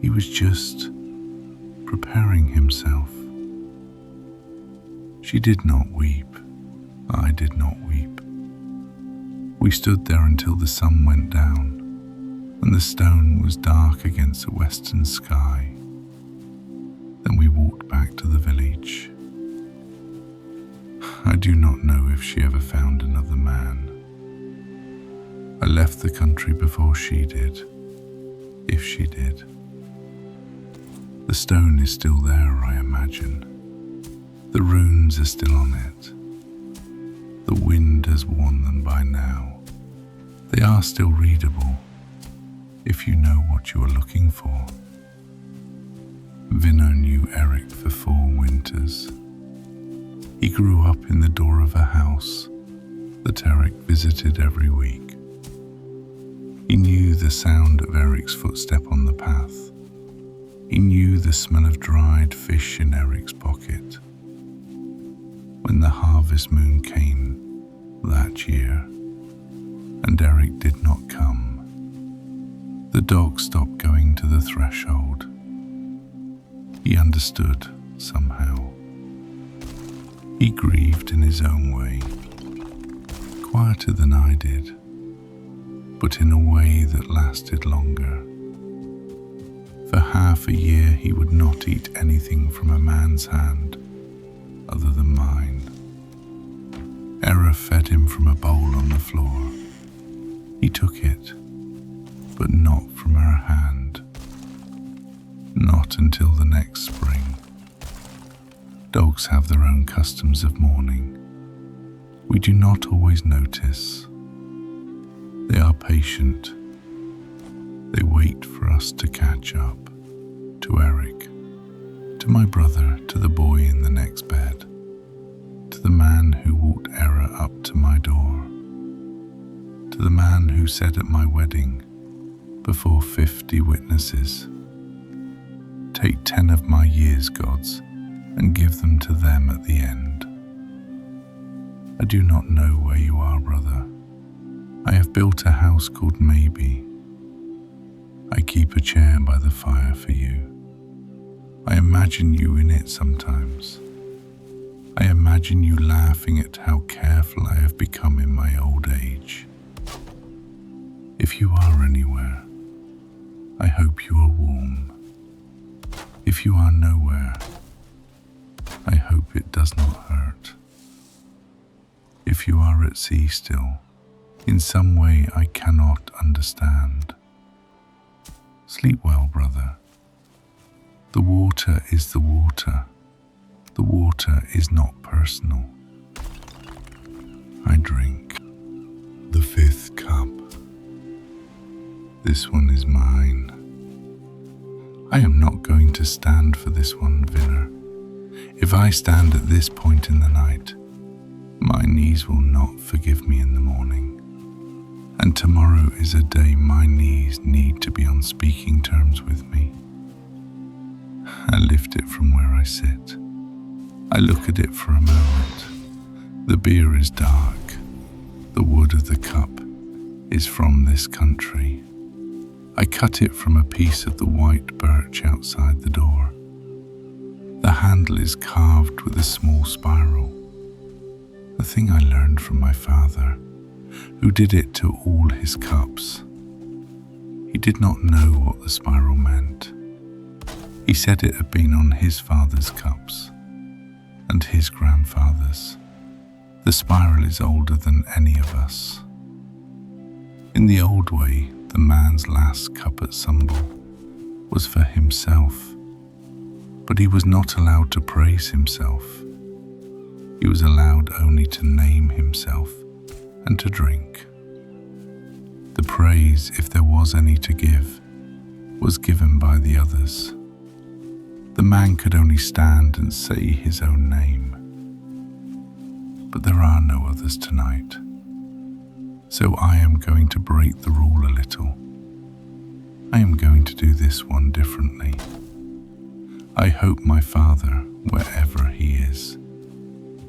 He was just preparing himself. She did not weep. I did not weep. We stood there until the sun went down and the stone was dark against the western sky. Then we walked back to the village. I do not know if she ever found another man. I left the country before she did, if she did. The stone is still there, I imagine. The runes are still on it. The wind has worn them by now. They are still readable, if you know what you are looking for. Vinno knew Eric for 4 winters. He grew up in the door of a house that Eric visited every week. He knew the sound of Eric's footstep on the path. He knew the smell of dried fish in Eric's pocket. When the harvest moon came that year, and Eric did not come, the dog stopped going to the threshold. He understood somehow. He grieved in his own way, quieter than I did, but in a way that lasted longer. For half a year he would not eat anything from a man's hand other than mine. Era fed him from a bowl on the floor. He took it, but not from her hand. Not until the next spring. Dogs have their own customs of mourning. We do not always notice. They are patient. They wait for us to catch up, to Eric, to my brother, to the boy in the next bed, to the man who walked Era up to my door, to the man who said at my wedding, before 50 witnesses, "Take 10 of my years, gods, and give them to them at the end." I do not know where you are, brother. I have built a house called Maybe. I keep a chair by the fire for you. I imagine you in it sometimes. I imagine you laughing at how careful I have become in my old age. If you are anywhere, I hope you are warm. If you are nowhere, I hope it does not hurt. If you are at sea still, in some way I cannot understand, sleep well, brother. The water is the water. The water is not personal. I drink the 5th cup. This one is mine. I am not going to stand for this one, Vinner. If I stand at this point in the night, my knees will not forgive me in the morning. And tomorrow is a day my knees need to be on speaking terms with me. I lift it from where I sit. I look at it for a moment. The beer is dark. The wood of the cup is from this country. I cut it from a piece of the white birch outside the door. The handle is carved with a small spiral. The thing I learned from my father, who did it to all his cups. He did not know what the spiral meant. He said it had been on his father's cups and his grandfather's. The spiral is older than any of us. In the old way, the man's last cup at Sumble was for himself, but he was not allowed to praise himself. He was allowed only to name himself and to drink. The praise, if there was any to give, was given by the others. The man could only stand and say his own name. But there are no others tonight. So I am going to break the rule a little. I am going to do this one differently. I hope my father, wherever he is,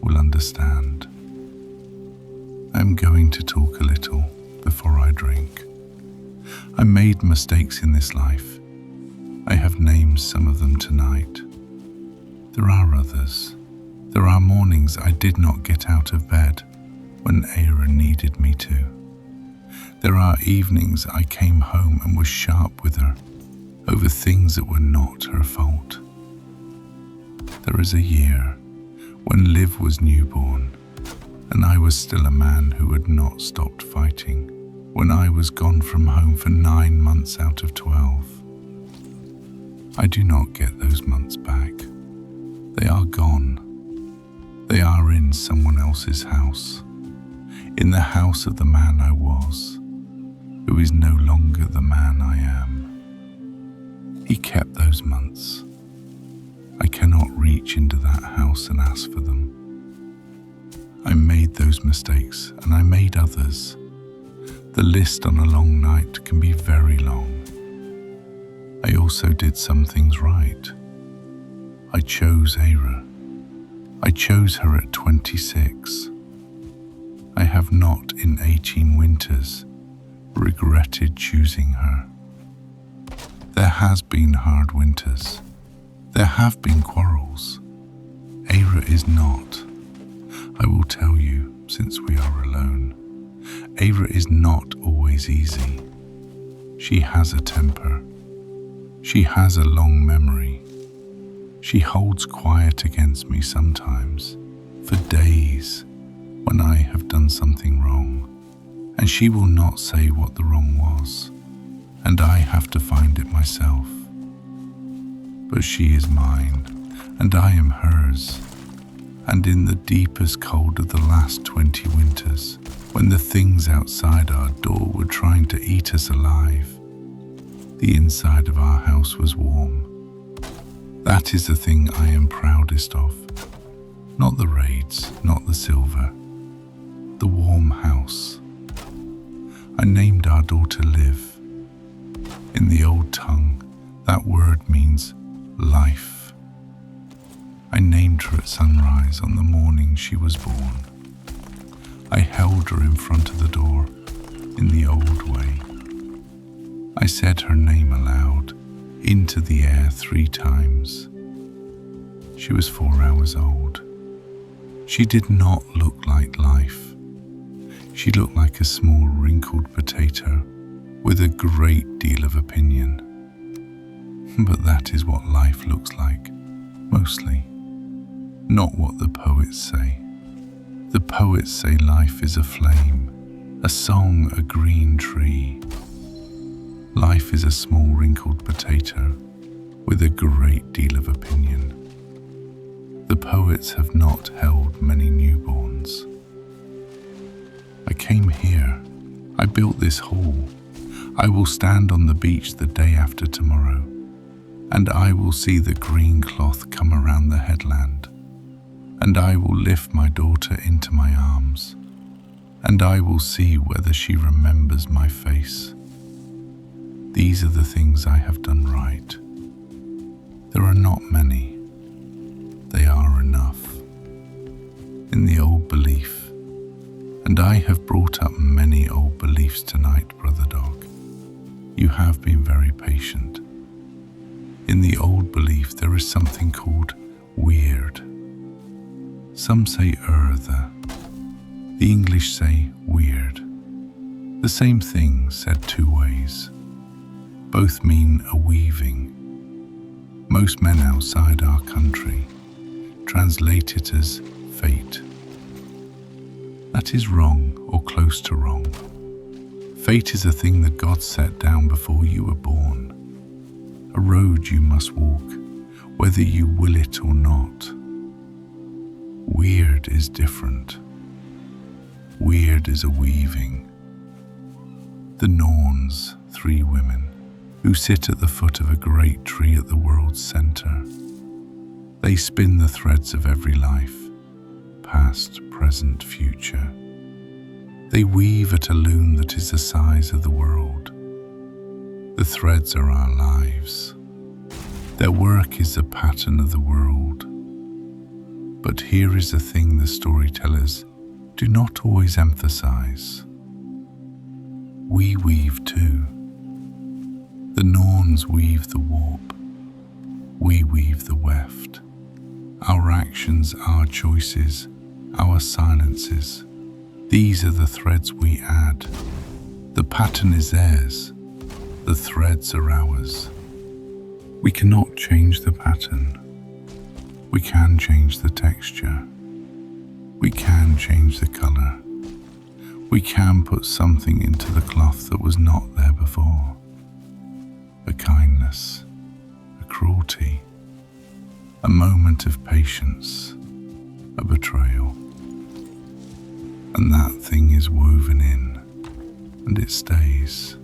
will understand. I'm going to talk a little before I drink. I made mistakes in this life. I have named some of them tonight. There are others. There are mornings I did not get out of bed when Era needed me to. There are evenings I came home and was sharp with her over things that were not her fault. There is a year when Liv was newborn and I was still a man who had not stopped fighting, when I was gone from home for 9 months out of 12. I do not get those months back. They are gone. They are in someone else's house, in the house of the man I was, who is no longer the man I am. He kept those months. I cannot reach into that house and ask for them. I made those mistakes and I made others. The list on a long night can be very long. I also did some things right. I chose Era. I chose her at 26. I have not in 18 winters regretted choosing her. There has been hard winters. There have been quarrels. Era is not. I will tell you, since we are alone, Era is not always easy. She has a temper. She has a long memory. She holds quiet against me sometimes, for days, when I have done something wrong, and she will not say what the wrong was, and I have to find it myself. But she is mine, and I am hers, and in the deepest cold of the last 20 winters, when the things outside our door were trying to eat us alive, the inside of our house was warm. That is the thing I am proudest of. Not the raids, not the silver. The warm house. I named our daughter Liv. In the old tongue, that word means life. I named her at sunrise on the morning she was born. I held her in front of the door in the old way. I said her name aloud into the air 3 times. She was 4 hours old. She did not look like life. She looked like a small wrinkled potato with a great deal of opinion. But that is what life looks like, mostly. Not what the poets say. The poets say life is a flame, a song, a green tree. Life is a small wrinkled potato with a great deal of opinion. The poets have not held many newborns. I came here. I built this hall. I will stand on the beach the day after tomorrow, and I will see the green cloth come around the headland, and I will lift my daughter into my arms, and I will see whether she remembers my face. These are the things I have done right. There are not many. They are enough. In the old belief, and I have brought up many old beliefs tonight, brother dog. You have been very patient. In the old belief, there is something called weird. Some say earther. The English say weird. The same thing said 2 ways. Both mean a weaving. Most men outside our country translate it as fate. That is wrong or close to wrong. Fate is a thing that God set down before you were born. A road you must walk, whether you will it or not. Weird is different. Weird is a weaving. The Norns, 3 women, who sit at the foot of a great tree at the world's center. They spin the threads of every life, past, present, future. They weave at a loom that is the size of the world. The threads are our lives. Their work is the pattern of the world. But here is the thing the storytellers do not always emphasize. We weave too. The Norns weave the warp. We weave the weft. Our actions, our choices, our silences. These are the threads we add. The pattern is theirs. The threads are ours. We cannot change the pattern. We can change the texture. We can change the color. We can put something into the cloth that was not there before. A kindness, a cruelty, a moment of patience, a betrayal. And that thing is woven in, and it stays.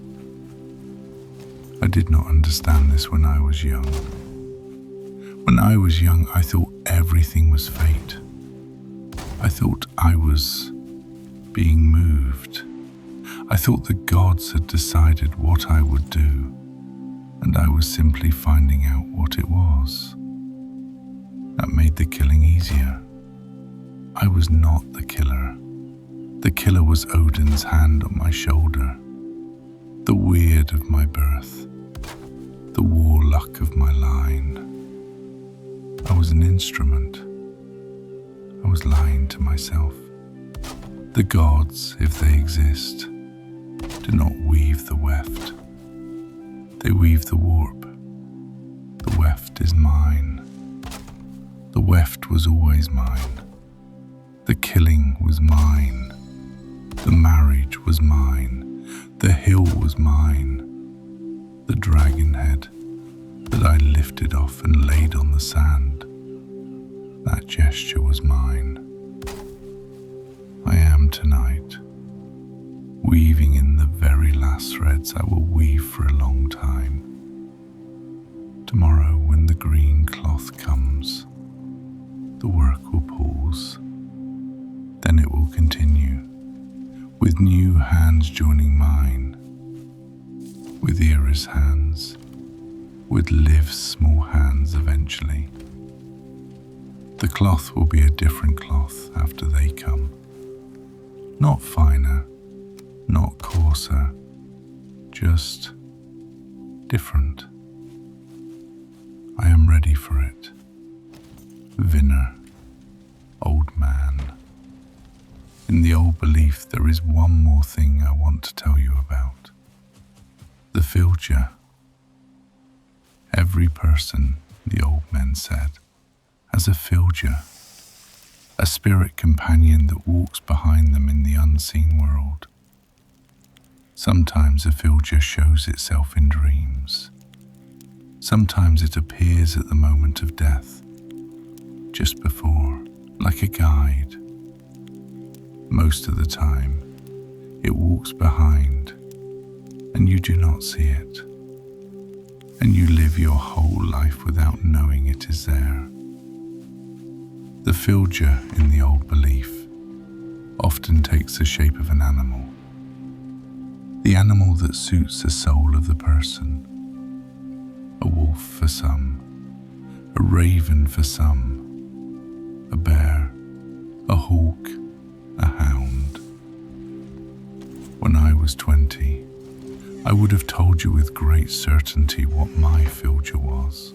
I did not understand this when I was young. When I was young, I thought everything was fate. I thought I was being moved. I thought the gods had decided what I would do, and I was simply finding out what it was. That made the killing easier. I was not the killer. The killer was Odin's hand on my shoulder, the weird of my birth, the warlock of my line. I was an instrument. I was lying to myself. The gods, if they exist, do not weave the weft. They weave the warp. The weft is mine. The weft was always mine. The killing was mine. The marriage was mine. The hill was mine. The dragon head that I lifted off and laid on the sand. That gesture was mine. I am tonight, weaving in the very last threads I will weave for a long time. Tomorrow, when the green cloth comes, the work will pause. Then it will continue, with new hands joining mine, with Ira's hands, with Liv's small hands eventually. The cloth will be a different cloth after they come. Not finer, not coarser, just different. I am ready for it. Vinner, old man. In the old belief, there is one more thing I want to tell you about. The filger. Every person, the old men said, has a filger, a spirit companion that walks behind them in the unseen world. Sometimes a filger shows itself in dreams. Sometimes it appears at the moment of death, just before, like a guide. Most of the time, it walks behind, and you do not see it, and you live your whole life without knowing it is there. The filger, in the old belief, often takes the shape of an animal, the animal that suits the soul of the person. A wolf for some, a raven for some, a bear, a hawk, a hound. When I was 20, I would have told you with great certainty what my filger was.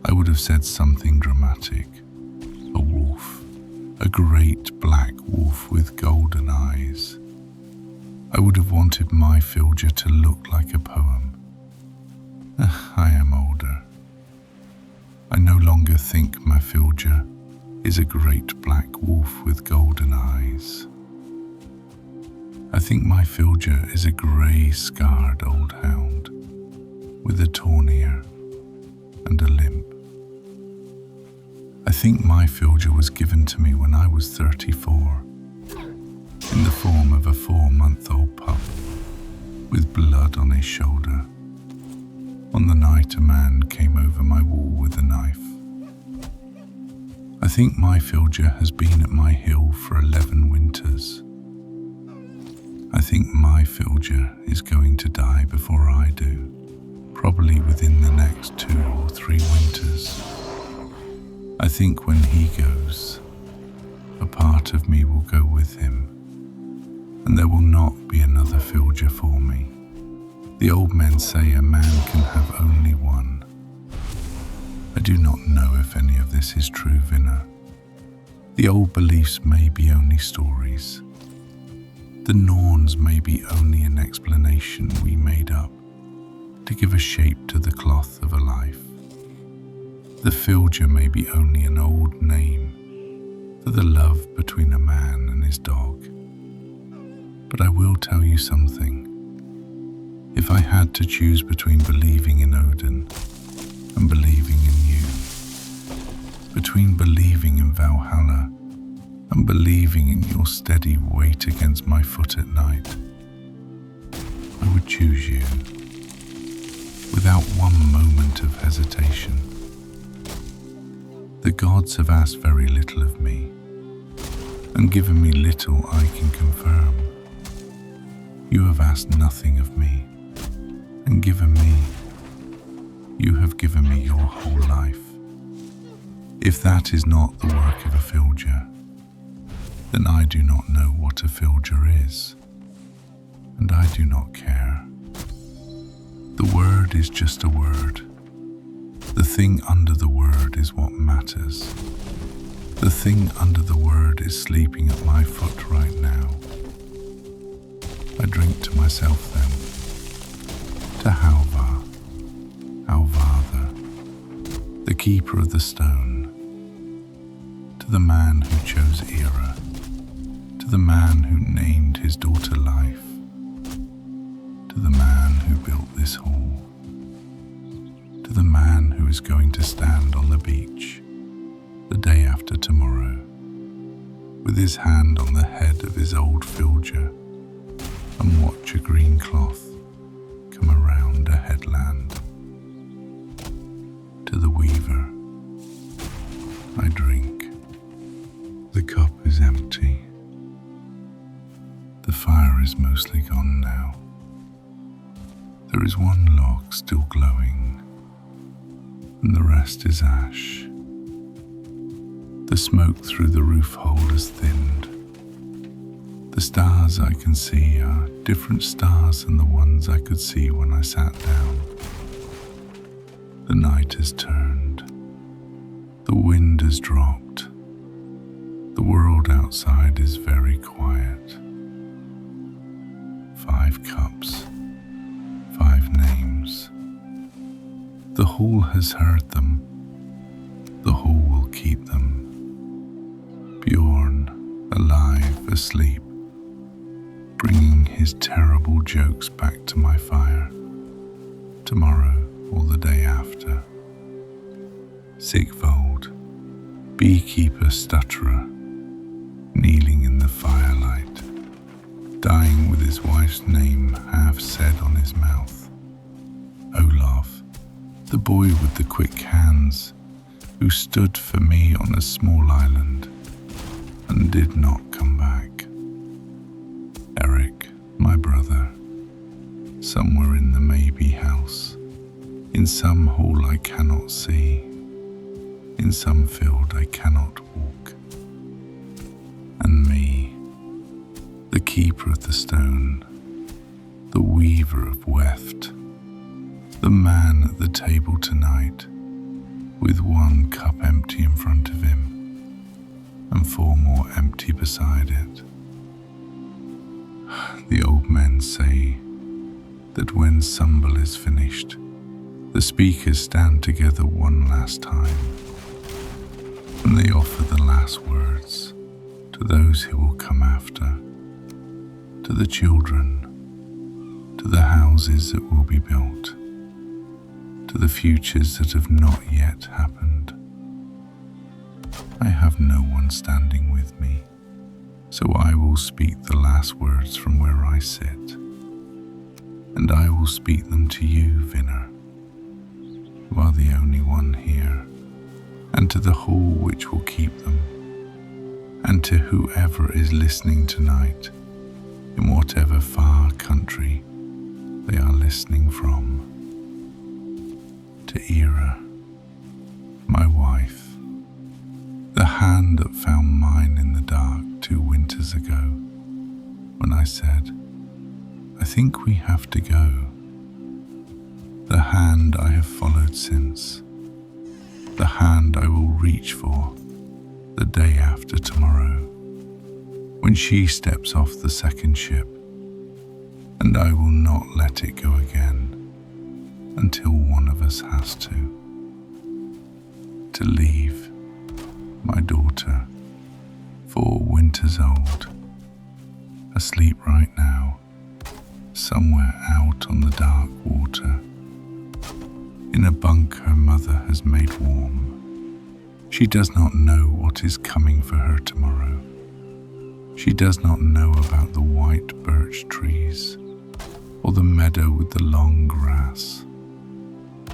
I would have said something dramatic. A wolf, a great black wolf with golden eyes. I would have wanted my filger to look like a poem. I am older. I no longer think my filger is a great black wolf with golden eyes. I think my filger is a grey, scarred old hound with a torn ear and a limp. I think my filger was given to me when I was 34, in the form of a 4-month-old pup with blood on his shoulder, on the night a man came over my wall with a knife. I think my filger has been at my hill for 11 winters. I think my filger is going to die before I do, probably within the next 2 or 3 winters. I think when he goes, a part of me will go with him, and there will not be another Filger for me. The old men say a man can have only one. I do not know if any of this is true, Vinner. The old beliefs may be only stories. The Norns may be only an explanation we made up to give a shape to the cloth of a life. The Filger may be only an old name for the love between a man and his dog. But I will tell you something. If I had to choose between believing in Odin and believing in you, between believing in Valhalla and believing in your steady weight against my foot at night, I would choose you without one moment of hesitation. The gods have asked very little of me and given me little I can confirm. You have asked nothing of me and given me. You have given me your whole life. If that is not the work of a Filger, then I do not know what a Filger is, and I do not care. The word is just a word. The thing under the word is what matters. The thing under the word is sleeping at my foot right now. I drink to myself then, to Halvar, Alvarther, the keeper of the stone, to the man who chose Era, to the man who named his daughter Life, to the man who built this hall, to the man who is going to stand on the beach the day after tomorrow, with his hand on the head of his old Filger, and watch a green cloth come around a headland. To the weaver, I drink. The cup is empty. The fire is mostly gone now. There is one log still glowing, and the rest is ash. The smoke through the roof hole has thinned. The stars I can see are different stars than the ones I could see when I sat down. The night has turned. The wind has dropped. The world outside is very quiet. 5 cups, 5 names. The hall has heard them. The hall will keep them. Bjorn, alive, asleep, bringing his terrible jokes back to my fire, tomorrow or the day after. Sigvold, beekeeper stutterer, kneeling in the firelight, dying with his wife's name half said on his mouth. Olaf, the boy with the quick hands, who stood for me on a small island and did not come back. Eric, my brother, somewhere in the maybe house, in some hall I cannot see, in some field I cannot walk. And me, the keeper of the stone, the weaver of weft, the man at the table tonight, with 1 cup empty in front of him, and 4 more empty beside it. The old men say that when Sumbel is finished, the speakers stand together one last time, and they offer the last words to those who will come after, to the children, to the houses that will be built, to the futures that have not yet happened. I have no one standing with me, so I will speak the last words from where I sit, and I will speak them to you, Vinner, who are the only one here, and to the hall which will keep them, and to whoever is listening tonight, in whatever far country they are listening from. To Era, my wife, hand that found mine in the dark 2 winters ago, when I said, I think we have to go. The hand I have followed since, the hand I will reach for the day after tomorrow, when she steps off the second ship, and I will not let it go again until one of us has to leave my daughter, 4 winters old, asleep right now, somewhere out on the dark water, in a bunk her mother has made warm. She does not know what is coming for her tomorrow. She does not know about the white birch trees, or the meadow with the long grass,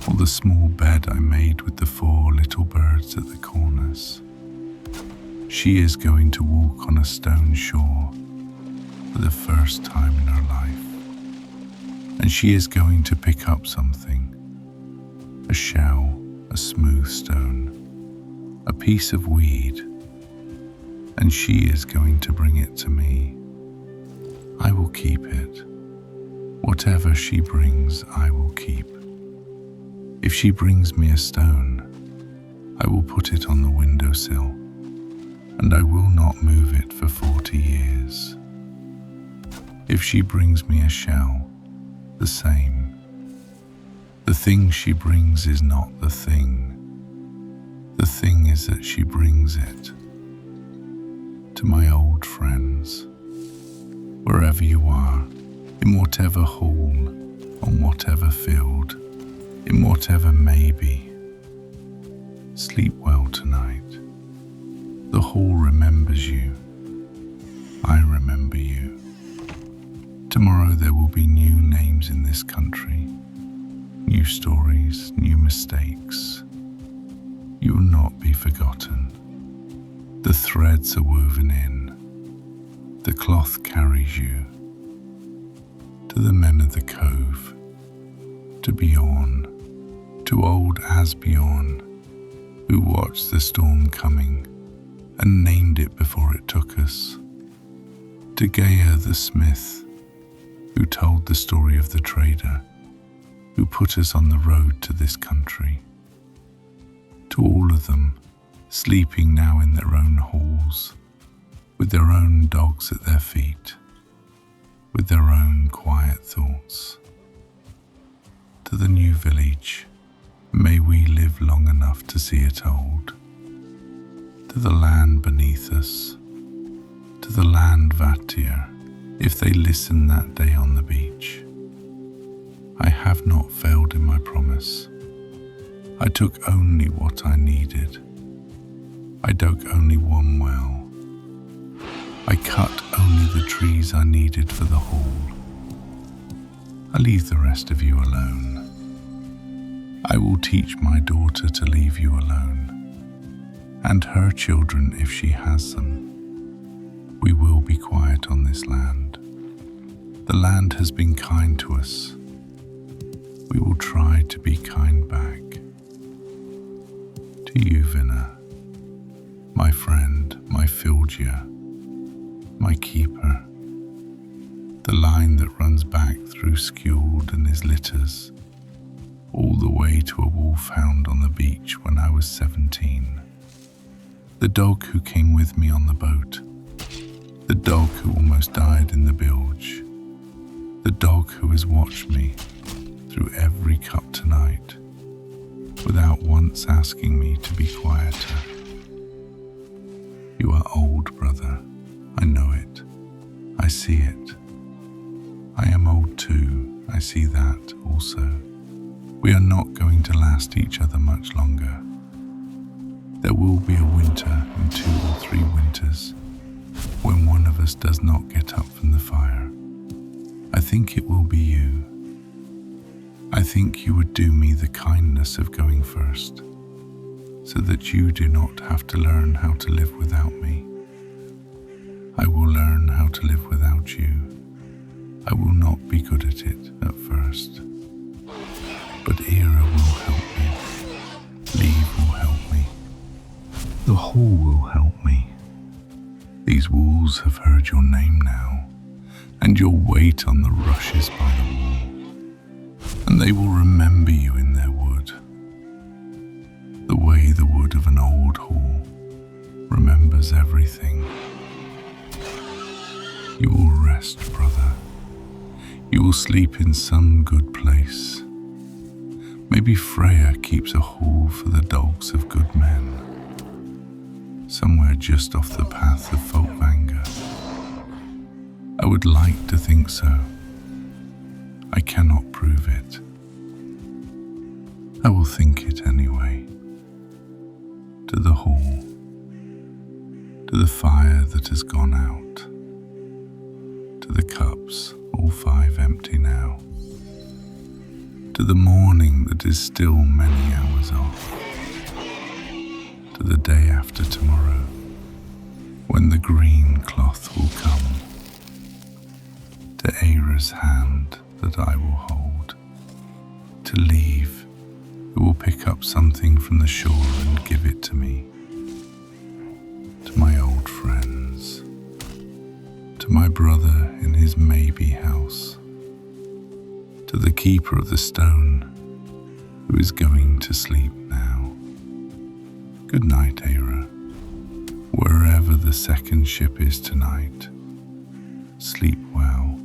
or the small bed I made with the 4 little birds at the corners. She is going to walk on a stone shore for the first time in her life, and she is going to pick up something, a shell, a smooth stone, a piece of weed, and she is going to bring it to me. I will keep it. Whatever she brings, I will keep. If she brings me a stone, I will put it on the windowsill, and I will not move it for 40 years. If she brings me a shell, the same. The thing she brings is not the thing. The thing is that she brings it. To my old friends, wherever you are, in whatever hall, on whatever field, in whatever may be, sleep well tonight. The hall remembers you. I remember you. Tomorrow there will be new names in this country, new stories, new mistakes. You will not be forgotten. The threads are woven in. The cloth carries you. To the men of the cove, to Bjorn, to old Asbjorn, who watched the storm coming and named it before it took us. To Geir the smith, who told the story of the trader, who put us on the road to this country. To all of them, sleeping now in their own halls, with their own dogs at their feet, with their own quiet thoughts. To the new village, may we live long enough to see it old. To the land beneath us, to the land Vatir, if they listen that day on the beach. I have not failed in my promise. I took only what I needed. I dug only one well. I cut only the trees I needed for the hall. I leave the rest of you alone. I will teach my daughter to leave you alone, and her children if she has them. We will be quiet on this land. The land has been kind to us. We will try to be kind back. To you, Vinna, my friend, my Filgia, my keeper, the line that runs back through Skjold and his litters, all the way to a wolfhound on the beach when I was 17. The dog who came with me on the boat, the dog who almost died in the bilge, the dog who has watched me through every cup tonight, without once asking me to be quieter. You are old, brother. I know it. I see it. I am old too. I see that also. We are not going to last each other much longer. There will be a winter and 2 or 3 winters when one of us does not get up from the fire. I think it will be you. I think you would do me the kindness of going first, so that you do not have to learn how to live without me. I will learn how to live without you. I will not be good at it at first, but Era will help me. Leave will help me. The hall will help me. These walls have heard your name now, and your weight on the rushes by the wall, and they will remember you in their wood, the way the wood of an old hall remembers everything. You will rest, brother. You will sleep in some good place. Maybe Freya keeps a hall for the dogs of good men, somewhere just off the path of Folkvanger. I would like to think so. I cannot prove it. I will think it anyway. To the hall, to the fire that has gone out, to the cups, all 5 empty now, to the morning that is still many hours off, to the day after tomorrow, when the green cloth will come, to Aira's hand that I will hold, to Leave, who will pick up something from the shore and give it to me, to my old friends, to my brother in his maybe house, to the keeper of the stone, who is going to sleep now. Good night, Aira, wherever the second ship is tonight. Sleep well.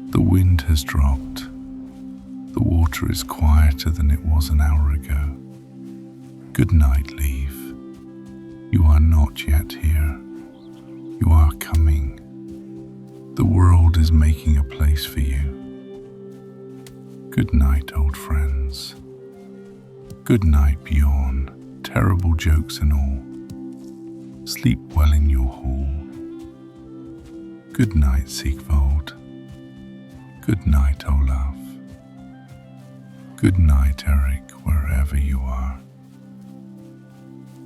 The wind has dropped. The water is quieter than it was an hour ago. Good night, Leave. You are not yet here. You are coming. The world is making a place for you. Good night, old friends. Good night, Bjorn, terrible jokes and all. Sleep well in your hall. Good night, Sigvald. Good night, Olaf. Good night, Eric, wherever you are.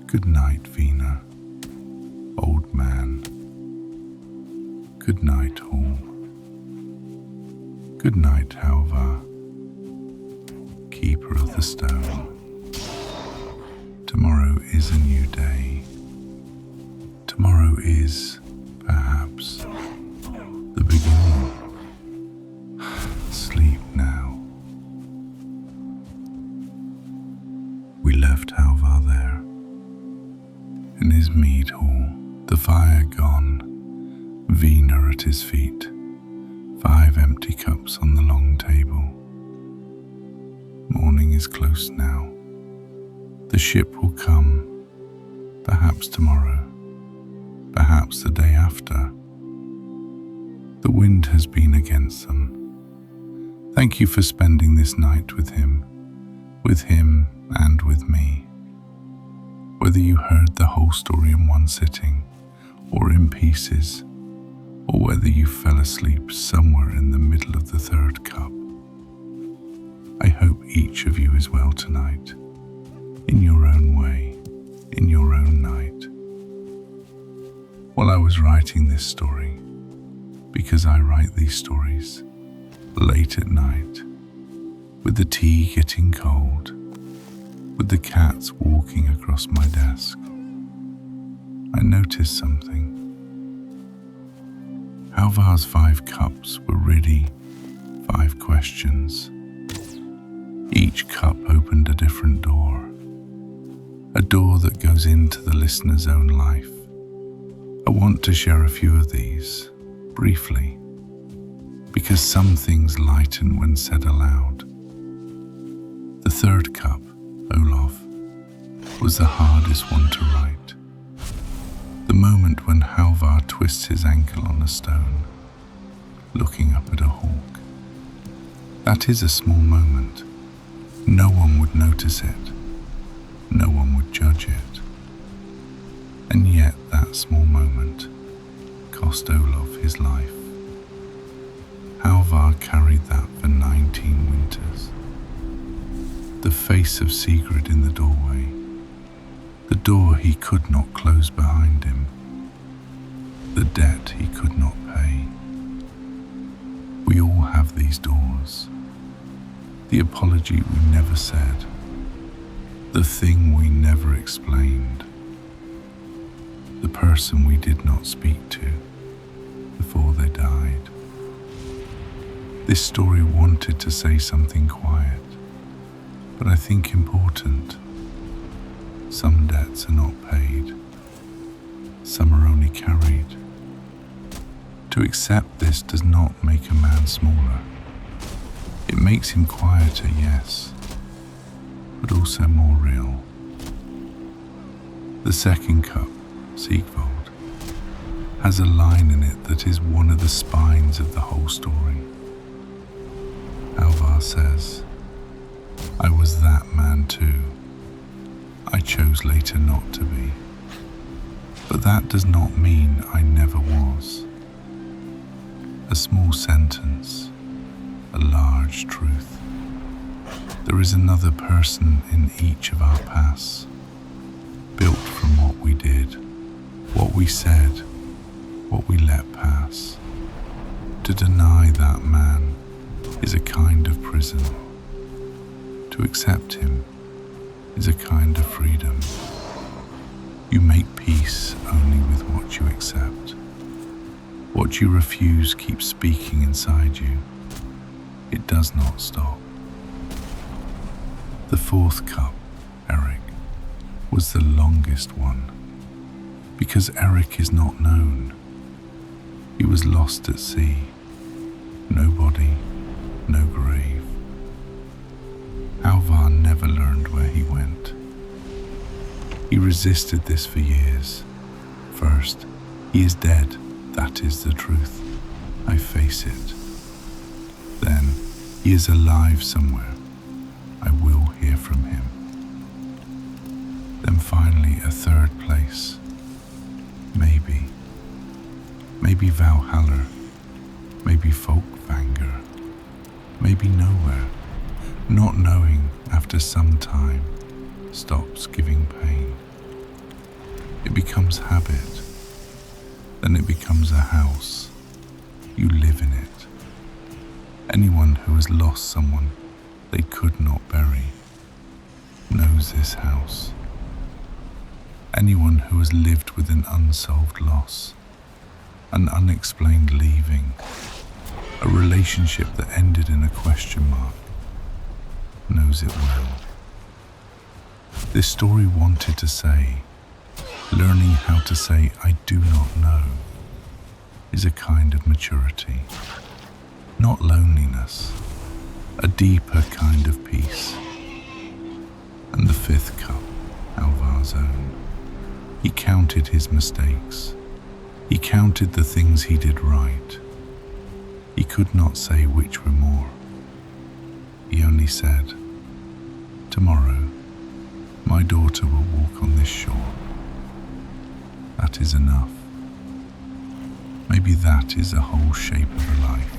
Good night, Vina, old man. Good night, Hall. Good night, Halvar, keeper of the stone. Tomorrow is a new day. Tomorrow is, perhaps, the beginning. Sleep now. We left Halvar there, in his mead hall, the fire gone, Vina at his feet, 5 empty cups on the long table. Morning is close now. The ship will come, perhaps tomorrow, perhaps the day after. The wind has been against them. Thank you for spending this night with him and with me. Whether you heard the whole story in one sitting, or in pieces, or whether you fell asleep somewhere in the middle of the 3rd cup, I hope each of you is well tonight, in your own way, in your own night. While I was writing this story, because I write these stories late at night, with the tea getting cold, with the cats walking across my desk, I noticed something. Halvar's 5 cups were really 5 questions. Each cup opened a different door, a door that goes into the listener's own life. I want to share a few of these, briefly, because some things lighten when said aloud. The 3rd cup, Olaf, was the hardest one to write. The moment when Halvar twists his ankle on a stone, looking up at a hawk. That is a small moment. No one would notice it. No one would judge it. And yet that small moment cost Olaf his life. Halvar carried that for 19 winters. The face of Sigrid in the doorway, the door he could not close behind him, the debt he could not pay. We all have these doors. The apology we never said, the thing we never explained, the person we did not speak to before they died. This story wanted to say something quiet, but I think important. Some debts are not paid, some are only carried. To accept this does not make a man smaller. It makes him quieter, yes, but also more real. The second cup, Sigvald, has a line in it that is one of the spines of the whole story. Alvar says, "I was that man too. I chose later not to be. But that does not mean I never was." A small sentence, a large truth. There is another person in each of our pasts, built from what we did, what we said, what we let pass. To deny that man is a kind of prison. To accept him is a kind of freedom. You make peace only with what you accept. What you refuse keeps speaking inside you. It does not stop. The fourth cup, Eric, was the longest one, because Eric is not known. He was lost at sea. No body, no grave. Alvar never learned where he went. He resisted this for years. First, he is dead. That is the truth. I face it. Then, he is alive somewhere. I will hear from him. Then finally, a third place. Maybe Valhalla, maybe Folkvanger, maybe nowhere. Not knowing after some time stops giving pain. It becomes habit. Then it becomes a house. You live in it. Anyone who has lost someone they could not bury knows this house. Anyone who has lived with an unsolved loss, an unexplained leaving, a relationship that ended in a question mark, knows it well. This story wanted to say, learning how to say I do not know is a kind of maturity, not loneliness, a deeper kind of peace. And the fifth cup, Alvar's own, he counted his mistakes. He counted the things he did right. He could not say which were more. He only said, "Tomorrow, my daughter will walk on this shore." That is enough. Maybe that is the whole shape of a life.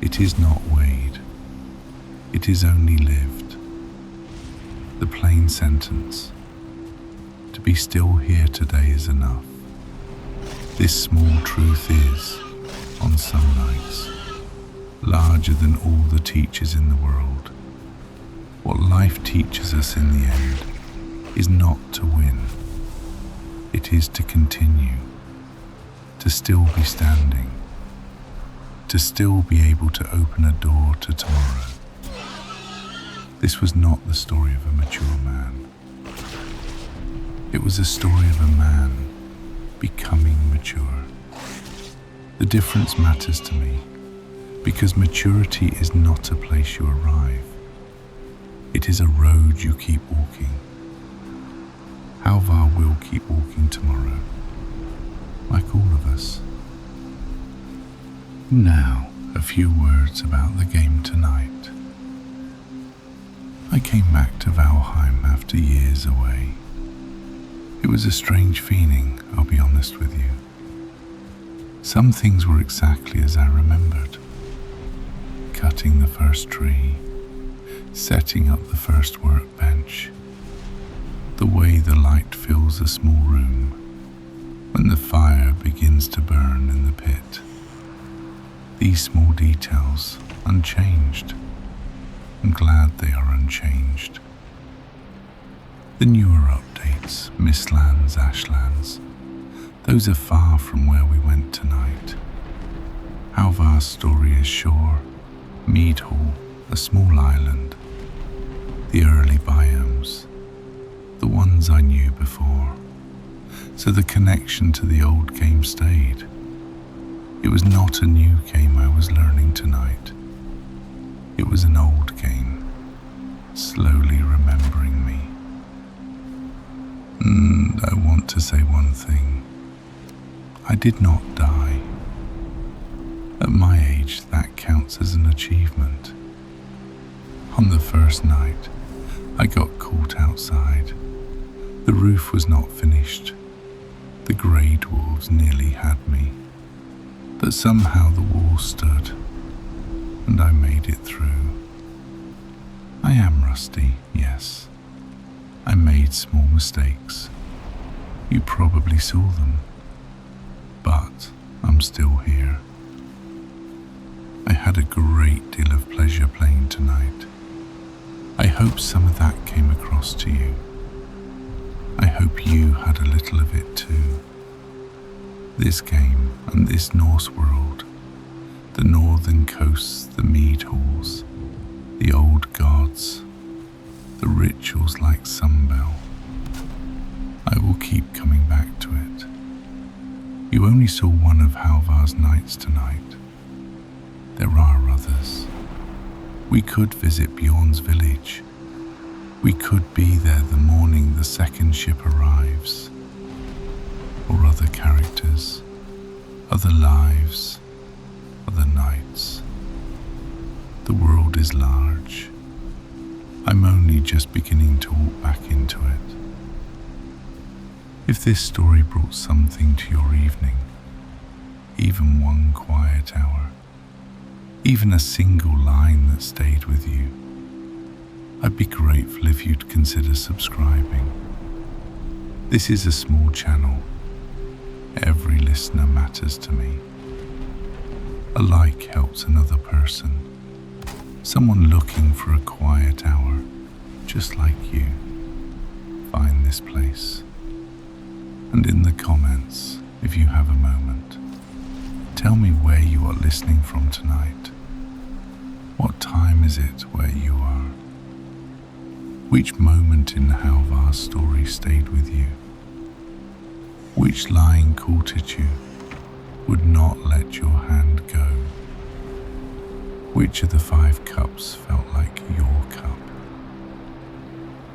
It is not weighed. It is only lived. The plain sentence, to be still here today is enough. This small truth is, on some nights, larger than all the teachers in the world. What life teaches us in the end is not to win. It is to continue, to still be standing, to still be able to open a door to tomorrow. This was not the story of a mature man. It was a story of a man becoming mature. The difference matters to me because maturity is not a place you arrive. It is a road you keep walking. Alvar will keep walking tomorrow, like all of us. Now, a few words about the game tonight. I came back to Valheim after years away. It was a strange feeling, I'll be honest with you. Some things were exactly as I remembered. Cutting the first tree, setting up the first workbench, the way the light fills a small room, when the fire begins to burn in the pit. These small details, unchanged. I'm glad they are unchanged. The newer updates, Mistlands, Ashlands, those are far from where we went tonight. Halvar's story is shore, Mead Hall, a small island, the early biomes, the ones I knew before. So the connection to the old game stayed. It was not a new game I was learning tonight. It was an old game, slowly remembering me. I want to say one thing. I did not die. At my age, that counts as an achievement. On the first night, I got caught outside. The roof was not finished. The grey dwarves nearly had me. But somehow the wall stood, and I made it through. I am rusty, yes. I made small mistakes. You probably saw them. But I'm still here. I had a great deal of pleasure playing tonight. I hope some of that came across to you. I hope you had a little of it too. This game and this Norse world, the northern coasts, the mead halls, the old gods, the rituals like Sunbell. I will keep coming back to it. You only saw one of Halvar's nights tonight. There are others. We could visit Bjorn's village. We could be there the morning the second ship arrives. Or other characters, other lives, other nights. The world is large. I'm only just beginning to walk back into it. If this story brought something to your evening, even one quiet hour, even a single line that stayed with you, I'd be grateful if you'd consider subscribing. This is a small channel. Every listener matters to me. A like helps another person, someone looking for a quiet hour, just like you, find this place. And in the comments, if you have a moment, tell me where you are listening from tonight. What time is it where you are? Which moment in Halvar's story stayed with you? Which line caught at you, would not let your hand go? Which of the 5 cups felt like your cup?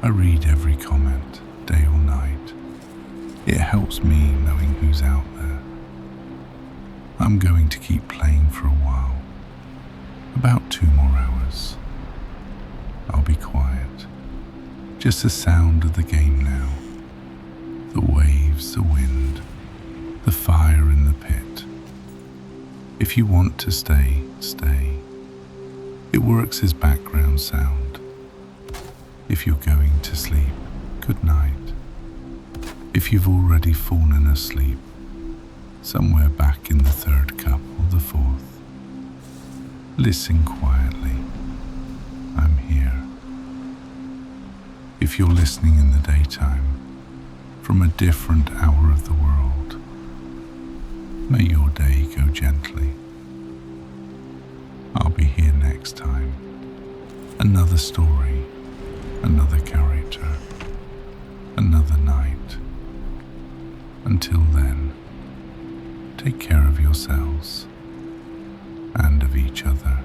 I read every comment, day or night. It helps me knowing who's out there. I'm going to keep playing for a while, about 2 more hours. I'll be quiet, just the sound of the game now. The waves, the wind, the fire in the pit. If you want to stay, stay. It works as background sound. If you're going to sleep, good night. If you've already fallen asleep, somewhere back in the 3rd cup or the 4th, listen quietly. I'm here. If you're listening in the daytime, from a different hour of the world, may your day go gently. I'll be here next time. Another story, another character, another night. Until then, take care of yourselves and of each other.